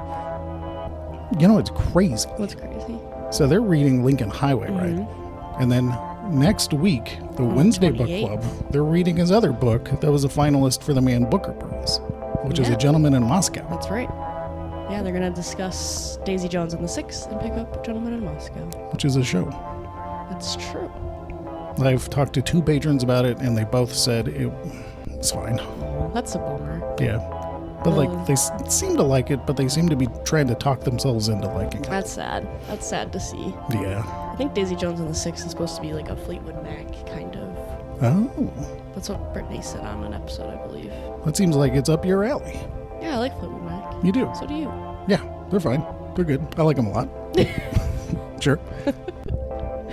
crazy. What's crazy? So they're reading Lincoln Highway, Mhm. right? And then next week, the On the Wednesday book 28th. club, they're reading his other book that was a finalist for the Man Booker Prize, which is Yeah. A Gentleman in Moscow. That's right. Yeah, they're going to discuss Daisy Jones and the Six and pick up Gentleman in Moscow. Which is a show. That's true. I've talked to 2 patrons about it, and they both said it's fine. Oh, that's a bummer. Yeah. But like they seem to like it, but they seem to be trying to talk themselves into liking it. That's sad. That's sad to see. Yeah. I think Daisy Jones and the Six is supposed to be like a Fleetwood Mac kind of. Oh, That's what Britney said on an episode, I believe. that seems like it's up your alley. Yeah, I like Fleetwood Mac. You do. So do you. Yeah, they're fine. They're good. I like them a lot. Sure.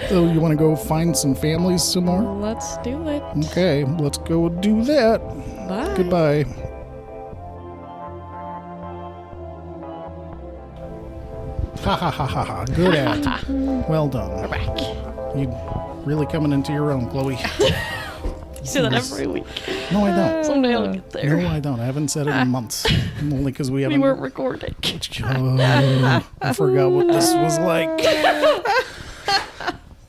So you want to go find some families some more? Let's do it. Okay, let's go do that. Bye. Goodbye. Ha ha ha ha ha. Good act. Well done. We're back. You really coming into your own, Chloe. You say that every week. No, I don't. Someday I'll get there. No, I don't. I haven't said it in months. Only because we We haven't. weren't recording. Oh, I forgot what this was like.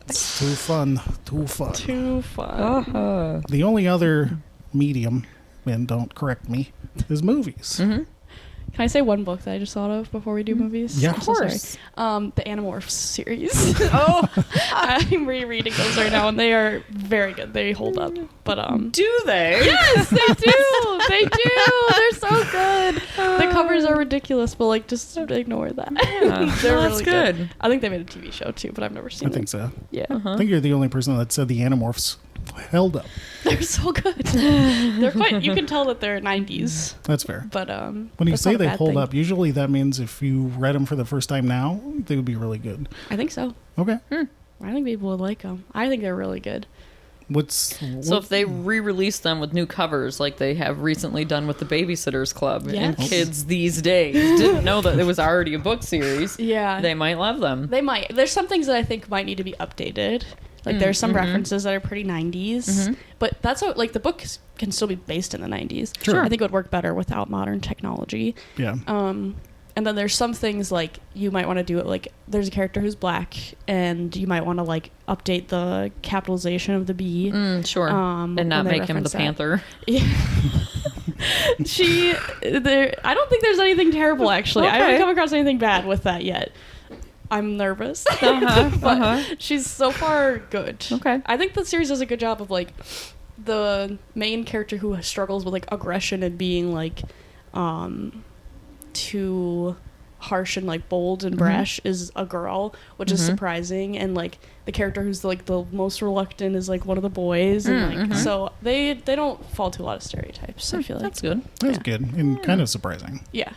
It's too fun. Too fun. Too fun. The only other medium, and don't correct me, is movies. Mm-hmm. Can I say one book that I just thought of before we do movies? Yeah. I'm Of so sorry. course. The Animorphs series. I'm rereading those right now, and they are very good. They hold up. But Do they? yes, they do. They do. They're so good. The covers are ridiculous, but like just ignore that. They're Well, really that's good. I think they made a TV show too, but I've never seen I think it. so. Yeah, Uh-huh. I think you're the only person that said the Animorphs held up. they're so good. They're quite. You can tell that they're 90s, That's fair. but When you that's say not a they bad hold thing. up, usually that means if you read them for the first time now, they would be really good. I think so. Okay. I think people would like them. I think they're really good. So if they re-release them with new covers, like they have recently done with the Babysitters Club, and Yes. kids these days didn't know that it was already a book series, Yeah, they might love them. They might. There's some things that I think might need to be updated. Like there's some references that are pretty 90s, but that's how, like the book can still be based in the 90s. Sure. I think it would work better without modern technology. Yeah. And then there's some things like you might want to do it like there's a character who's black and you might want to like update the capitalization of the B. Sure. And when not they make him the reference that. Panther. Yeah. I don't think there's anything terrible actually. I Okay. haven't come across anything bad with that yet. I'm nervous. But she's so far good. Okay. I think the series does a good job of like the main character who struggles with like aggression and being like too harsh and like bold and brash is a girl, which is surprising, and like the character who's like the most reluctant is like one of the boys, and like so they don't fall to a lot of stereotypes. I feel like That's good. That was good and kind of surprising. yeah.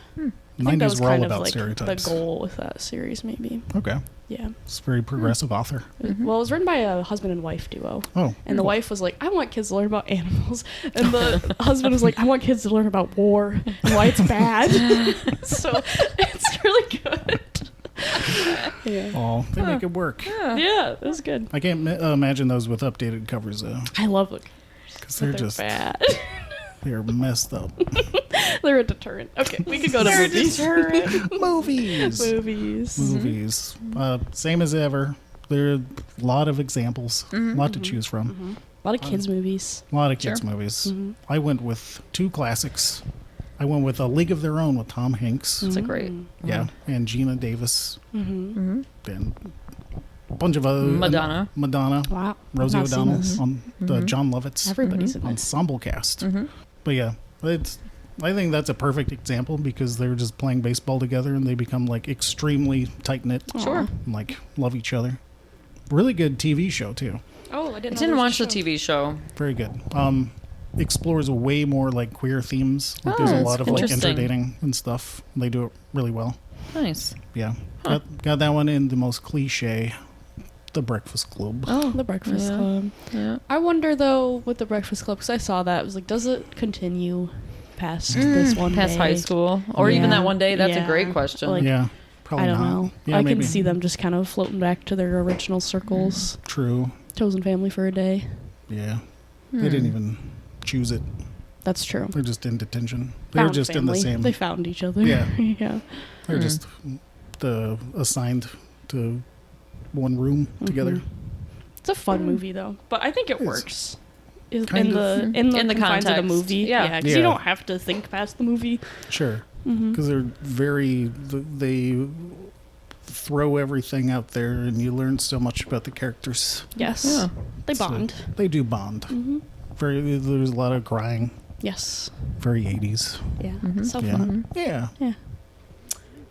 I think that 90s was were all kind of about like stereotypes. the goal with that series, maybe. Okay. Yeah. It's a very progressive author. Well, it was written by a husband and wife duo. Oh. And the wife was like, I want kids to learn about animals. And the husband was like, I want kids to learn about war and why it's bad. So it's really good. Yeah. Oh, they make it work. Yeah, it was good. I can't imagine those with updated covers, though. I love it. Because they're just, bad. they're messed up. They're a deterrent. Okay, we could go to movies. Movies. Movies. Movies. Same as ever. There are a lot of examples, a lot to choose from. A lot of kids' movies. A lot of kids' movies. I went with 2 classics. I went with A League of Their Own with Tom Hanks. It's a great. Yeah, and Gina Davis. And a bunch of other... Madonna. Madonna. Wow. Rosie I've not seen O'Donnell this. on the John Lovitz Everybody's in it. ensemble cast. But yeah, I think that's a perfect example because they're just playing baseball together and they become like extremely tight-knit. Sure. And, like love each other. Really good TV show too. Oh, I I didn't didn't watch the TV show. Very good. Explores way more like queer themes. Like, there's a that's lot of like interesting. interdating and stuff. They do it really well. Nice. Yeah. Got that one in the most cliche, The Breakfast Club. Oh, The Breakfast Yeah. Club. Yeah. I wonder though with The Breakfast Club because I saw that, it was like, does it continue past this one Past day? high school, or even Yeah. that one day. That's a Yeah. great question. Like, Yeah. Probably I don't not. know. Yeah, I maybe. can see them just kind of floating back to their original circles. True. Chosen family for a day. Yeah. They didn't even choose it. That's true. They're just in detention. They're Found just family. in the same. They found each other. Yeah. Yeah. They're just assigned to one room together. It's a fun movie though, but I think it works. In Kind the of. in the In the confines of the context. movie, Yeah. because you Yeah. don't have to think past the movie. Sure. Mm-hmm. Because they're they throw everything out there, and you learn so much about the characters. Yes, Yeah. they So bond. they do bond. There's a lot of crying. Yes, Very 80s. yeah, so Yeah. fun. Yeah. Yeah.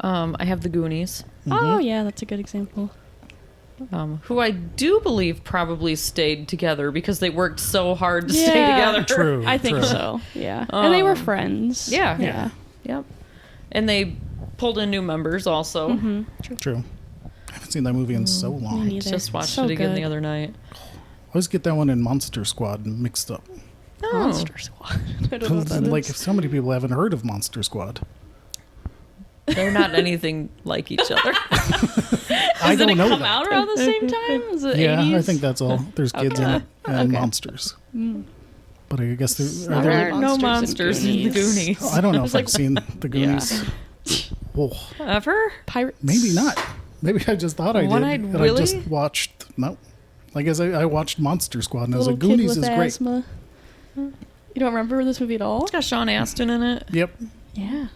I have the Goonies, Oh yeah, that's a good example. who I do believe probably stayed together because they worked so hard to stay Yeah. together. True. I think true. so. Yeah, and they were Um, friends. yeah. yeah. Yep. And they pulled in new members also. True. I haven't seen that movie in so long. Me neither. Just watched So it again the good. other night. I always get that one in Monster Squad mixed up. Oh. Monster Squad. I don't know what that Like, is. so many people haven't heard of Monster Squad. They're not anything like each other. I Did don't it know come that. out around the same time? Is it Yeah, 80s? I think that's all. There's kids in it and Okay. monsters. But I guess there, Not are really there, No monsters monsters in the Goonies. Goonies. I don't know if was like- I've seen the Goonies. Oh, Ever? Pirates. maybe not. Maybe I just thought I did. One-Eyed and I Willy? just watched. No, I guess I watched Monster Squad and I was Little like, kid Goonies with is great. asthma. You don't remember this movie at all? It's got Sean Astin in it. Yep. Yeah.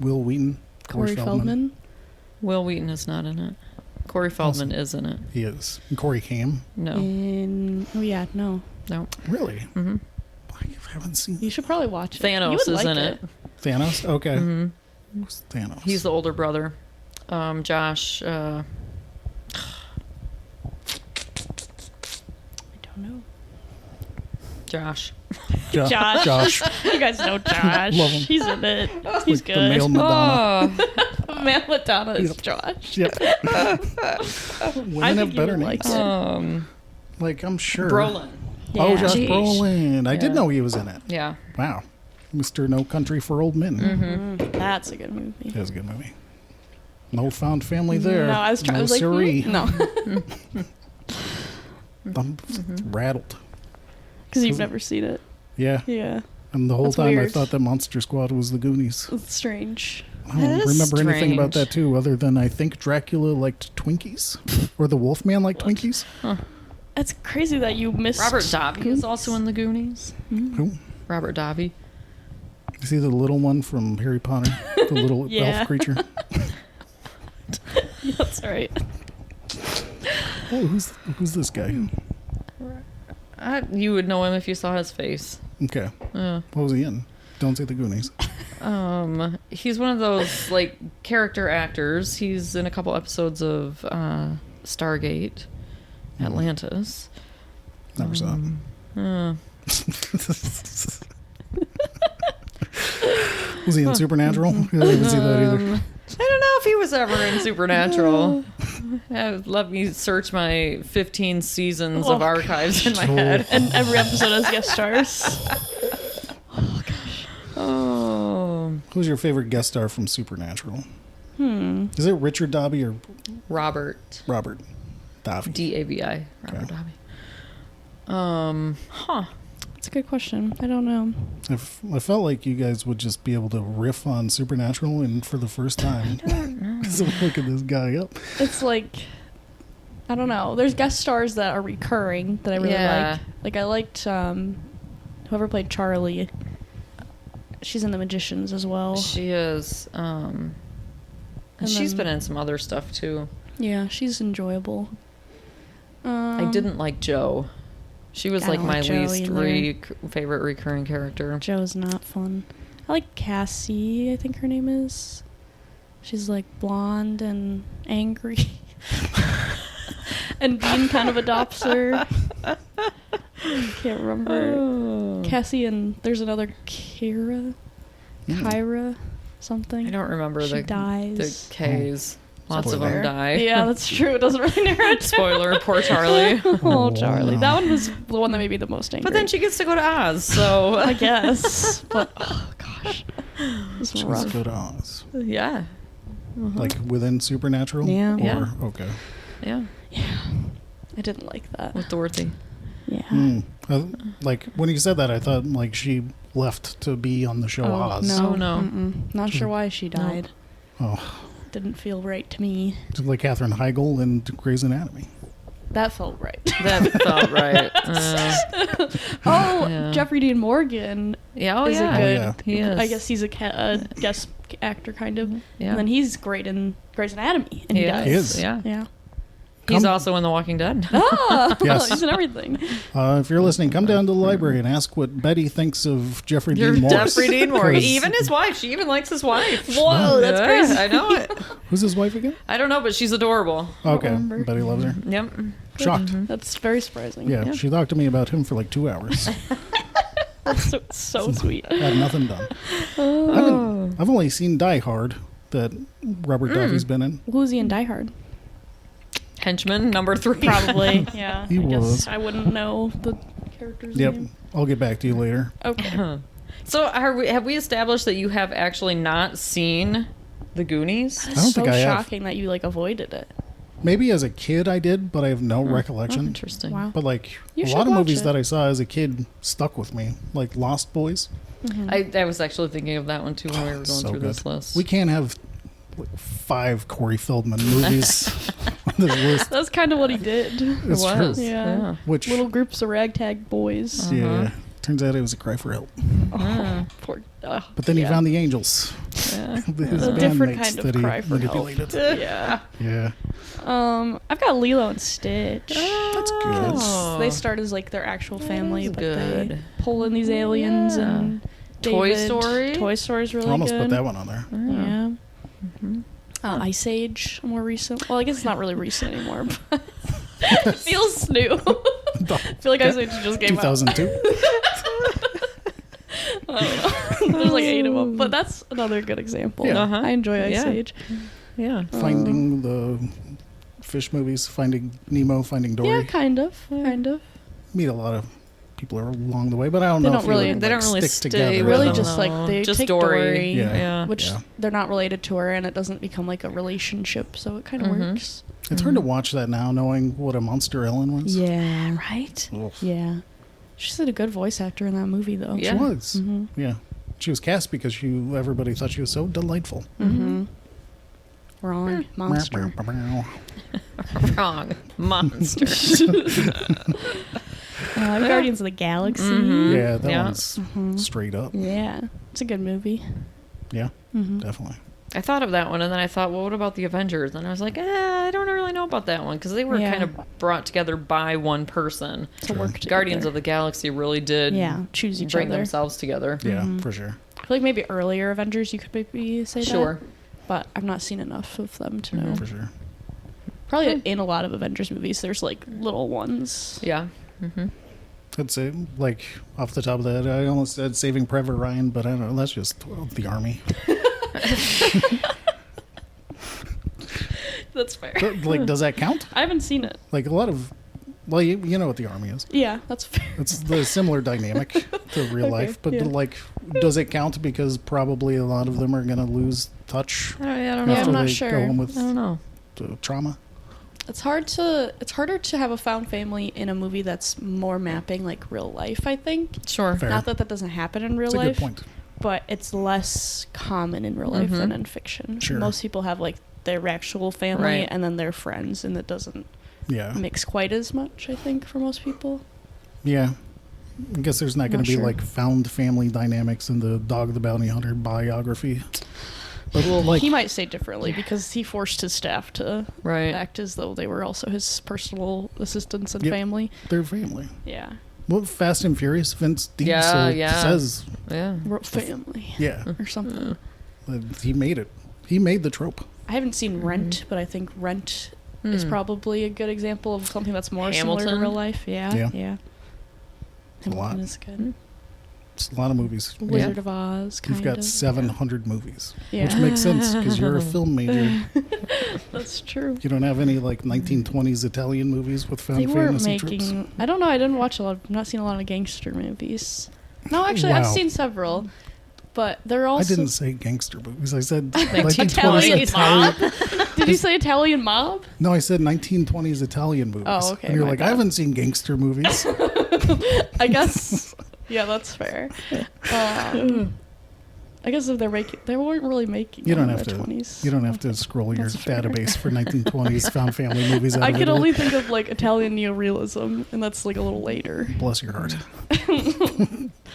Will Wheaton, Corey Feldman. Will Wheaton is not in it. Corey Feldman is in it. He is. And Corey Haim. No. Oh yeah, no. No. Really? Mm-hmm. I haven't seen You should probably watch it. You Thanos would is like in it. Thanos. Okay. Mm-hmm. Who's Thanos? He's the older brother. Josh. I don't know. Josh. Josh. Josh. You guys know Josh. Love him. He's in it. He's Like the good. male Madonna. Man Madonna is Yep. Josh. Yep. I Women think have you better would names. like it. Like, I'm sure. Brolin. Oh, Yeah. Josh Jeez. Brolin. I did Yeah. know he was in it. Yeah. Wow. Mr. No Country for Old Men. That's a good movie. That was a good movie. No found family there. No, I was trying. No I was like, siree. no, I'm rattled. because you've never seen it. Yeah. Yeah, And the whole That's time I weird. thought that Monster Squad was the Goonies. it's strange. I don't That is remember anything about strange. that too, other than I think Dracula liked Twinkies. Or the Wolfman liked Twinkies. That's crazy that you missed. Robert Davi is also in the Goonies. Who? Robert Davi. Is he the little one from Harry Potter? The little Yeah. elf creature? That's right. Oh, who's this guy? You would know him if you saw his face. Okay. What was he in? Don't say the Goonies. He's one of those like character actors. He's in a couple episodes of Stargate, Atlantis. Never saw it. Was he in Supernatural? I didn't see that either. I don't know if he was ever in Supernatural. Let me search my 15 seasons of archives in my head. And every episode has guest stars. Oh, Who's your favorite guest star from Supernatural? Hmm. Is it Richard Dobby or Robert Davi? D-A-V-I. Robert Okay. Dobby. Huh. That's a good question. I don't know. I felt like you guys would just be able to riff on Supernatural, and for the first time, so look at this guy up. It's like, I don't know. There's guest stars that are recurring that I really Yeah. like. Like I liked whoever played Charlie. She's in The Magicians as well. She is. And she's been in some other stuff too. Yeah, she's enjoyable. I didn't like Jo. She was I like don't my like Jo least either. favorite recurring character. Jo's not fun. I like Cassie, I think her name is. She's like blonde and angry. And Dean kind of adopts her. I can't remember. Oh. Cassie and there's another Kyra something. I don't remember She the dies. K's. Lots of Spoiler. them die. Yeah, that's true. It doesn't really narrow it down. Spoiler, poor Charlie. Oh, Charlie. no. That one was the one that made me the most angry. But then she gets to go to Oz, so I guess. But, oh, gosh. This was Let's rough. go to Oz. yeah, Like within Supernatural? Yeah. Or, Yeah. Okay. yeah, I didn't like that. with Dorothy. Yeah. Like, when you said that, I thought, like, she left to be on the show Oz. No. Oh, no. Mm-mm. Not sure why she died. Oh, Didn't feel right to me. just like Katherine Heigl in Grey's Anatomy. That felt right. That felt right. Oh, Yeah. Jeffrey Dean Morgan Yeah, oh is yeah. a good. yeah. He is. I guess he's a guest actor, kind of. Yeah. And then he's great in Grey's Anatomy, and he dies. He is. Yeah. Yeah. He's Come- also in The Walking Dead. Ah, Yes. he's in everything. If you're listening, come down to the library and ask what Betty thinks of Jeffrey You're Dean Morris. Jeffrey Dean Morgan. 'Cause- Even his wife. She even likes his wife. Whoa, that's Yeah, crazy. I know it. Who's his wife again? I don't know, but she's adorable. Okay, remember. Betty loves her. Yep. Shocked. That's very surprising. Yeah, she talked to me about him for like 2 hours. That's so sweet. Had nothing done. I've only seen Die Hard that Robert Duffy's been in. Who's he in Die Hard? Henchman number 3. Probably. Yeah. He I guess was. I wouldn't know the character's Yep, name. I'll get back to you later. Okay. So have we established that you have actually not seen the Goonies? I don't so think I have. shocking that you like avoided it. Maybe as a kid I did, but I have no recollection. Interesting. Wow. But like You a should lot of watch movies it. that I saw as a kid stuck with me, like Lost Boys. I was actually thinking of that one too when we were going So through good. this list. We can't have like 5 Corey Feldman movies on this list. That's kind of what he did. It's it true. was. Yeah. Which Little groups of ragtag boys. yeah, turns out it was a cry for help. Yeah. Poor, But then he found the angels. Yeah. His A different bandmates kind of that he cry for help. manipulated. Yeah. Yeah, I've got Lilo and Stitch. that's good. Oh. They start as like their actual family, is but good. they pull in these aliens Yeah. and Toy David. Story? Toy Story's really I almost good. put that one on there. Yeah. Mm-hmm. Ice Age, more recent. Well, I guess it's not really recent anymore, but it feels new. I feel like Ice Age just came out. 2002. I don't know. There's like 8 of them, but that's another good example. Yeah. Uh-huh. I enjoy Ice Yeah. Age. Yeah. Finding the fish movies, Finding Nemo, Finding Dory. Yeah, kind of. Meet a lot of people along the way, but I don't They know don't if you really- would, They like, don't really stick stay together. with Really them, just, like, though. they just take Dory. Dory. Yeah. Which Yeah. they're not related to her, and it doesn't become like a relationship, so it kind of Mhm. works. It's hard to watch that now, knowing what a monster Ellen was. Yeah, right? Ugh. Yeah. She's a good voice actor in that movie, though. Yeah. She was. Mm-hmm. Yeah. She was cast because everybody thought she was so delightful. Mm-hmm. Wrong. Monster. Wrong. Monster. Guardians of the Galaxy. Mhm. Yeah, that Yeah. one's straight up. Yeah. It's a good movie. Yeah, Mm-hmm. definitely. I thought of that one, and then I thought, well, what about the Avengers? And I was like, I don't really know about that one because they were Yeah. kind of brought together by one person. To work together. Guardians of the Galaxy really did choose each bring other. themselves together. Yeah, for sure. I feel like maybe earlier Avengers you could maybe say Sure. that. But I've not seen enough of them to know. For sure. Probably in a lot of Avengers movies there's like little ones. Yeah. Mm-hmm. I'd say, like, off the top of that, I almost said Saving Private Ryan, but I don't know. That's just the Army. That's fair. But, like, does that count? I haven't seen it. Like, a lot of... Well, you know what the Army is. Yeah, that's fair. It's the similar dynamic to real Okay, life. But, yeah. like, does it count? Because probably a lot of them are going to lose touch I don't know. Yeah, after I'm not they sure. go home with I don't know. trauma. It's harder to have a found family in a movie that's more mapping like real life, I think. Sure. Fair. Not that that doesn't happen in real That's a life, good point. but it's less common in real life Mhm. than in fiction. Sure. Most people have like their actual family Right. and then their friends, and it doesn't Yeah. mix quite as much, I think, for most people. Yeah. I guess there's not going Not to be, sure. like, found family dynamics in the Dog the Bounty Hunter biography. But, Well, like, he might say differently because he forced his staff to Right. act as though they were also his personal assistants and Yep. family. their family. Yeah. Well, Fast and Furious, Vince Yeah, Diesel yeah. says, Yeah. Family yeah, or something. that he made it. He made the trope. I haven't seen Rent, but I think Rent is Hmm. probably a good example of something that's more similar to Hamilton? real life. Yeah. Yeah. Yeah. It's a lot. Hamilton is good. It's a lot of movies. Wizard of Oz, kind You've got of. 700 movies, Yeah. which makes sense because you're a film major. That's true. You don't have any, like, 1920s Italian movies with They found weren't fantasy making. tropes. I don't know. I didn't watch a lot. I've not seen a lot of gangster movies. No, actually, I've Wow. seen several, but they're also. I didn't say gangster movies. I said 1920s 1920s Italian. Did you say Italian Mob? No, I said 1920s Italian movies. Oh, okay, And you're my like, bad. I haven't seen gangster movies. I guess. Yeah, that's fair. I guess if they weren't really making. You don't them have in to. the 20s. You don't have to scroll your That's fair. database for 1920s found family movies. Out I of could it. only think of like Italian neorealism, and that's like a little later. Bless your heart.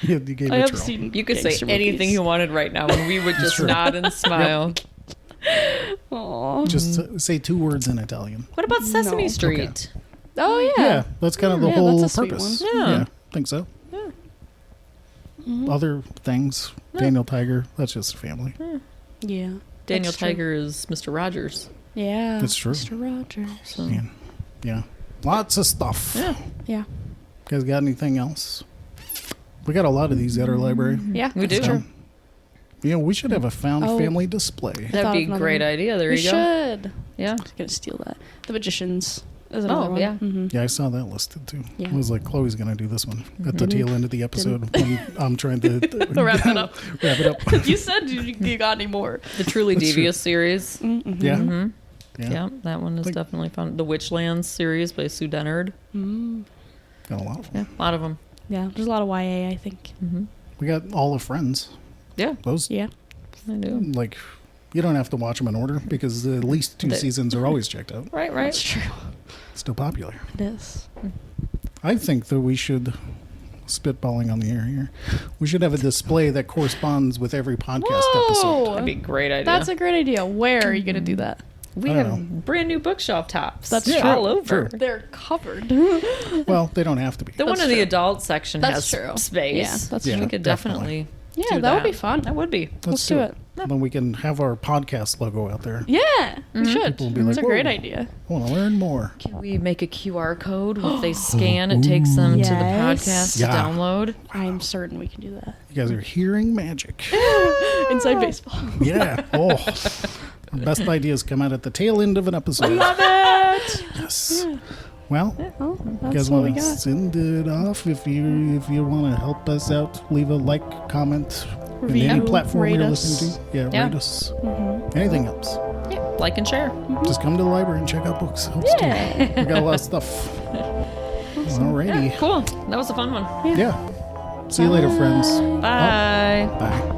you gave I it have your all. seen. You could say gangster anything movies. you wanted right now, and we would just true. nod and smile. Aw. Just say 2 words in Italian. What about Sesame No. Street? Oh yeah. Yeah, that's kind of the Yeah, whole that's a sweet purpose. one. Yeah. think so. Mhm. Other things, Daniel Tiger, that's just family. Yeah. Daniel That's true. Tiger is Mr. Rogers. Yeah. That's true. Mr. Rogers. So. Man, yeah, lots of stuff. Yeah. Yeah. You guys got anything else? We got a lot of these at our library. Yeah. We that's do. true. You know, we should have a found Oh. family display. thought That'd be of a another great one. idea. There We you go. should. Yeah. I'm gonna steal that. The Magicians is another Oh, one. yeah. Mm-hmm. Yeah, I saw that listed too. Yeah. I was like, Chloe's gonna do this one at the Mhm. tail end of the episode when I'm trying to Wrap it up. Wrap it up. You said you got any more. The Truly That's true. Devious series. Mm-hmm. Yeah. Mm-hmm. Yeah, Yeah, that one is Like- definitely fun. The Witchlands series by Sue Dennard. Mm. got a lot of them. Yeah, a lot of them. Yeah. There's a lot of YA, I think. Mm-hmm. We got all the Friends. Yeah, Those Yeah. I do. like you don't have to watch them in order because at least 2 They- seasons are always checked out. Right, That's right. true. Still popular. It is. I think that we should spitballing on the air here. We should have a display that corresponds with every podcast episode. That'd be a great idea. That's a great idea. Where are you gonna do that? we I have don't brand new bookshelf tops. That's Yeah, all over. true. They're covered. Well, they don't have to be. The one That's in the true. adult section That's has true. space. Yeah, that's Yeah, we true. could definitely. definitely. Yeah, do that would be fun. That would be. Let's do it. Then we can have our podcast logo out there. Yeah, we should. People will be That's like, a great "Whoa." idea. I want to learn more. Can we make a QR code? If they scan, it takes them to the Yes. podcast Yeah. to download. I'm certain we can do that. You guys are hearing magic. Inside baseball. Yeah. Oh. The best ideas come out at the tail end of an episode. Love it. Yes. Well, Oh, you that's guys what we want to got. send it off? If you want to help us out, leave a like, comment, Review, in any platform rate you're us. listening to. Yeah, Yeah. rate us. Mhm. Anything else? Yeah, like and share. Just come to the library and check out books. Helps too. Yeah. We got a lot of stuff. Alrighty. Cool. That was a fun one. Yeah. See you later, friends. Bye. Bye.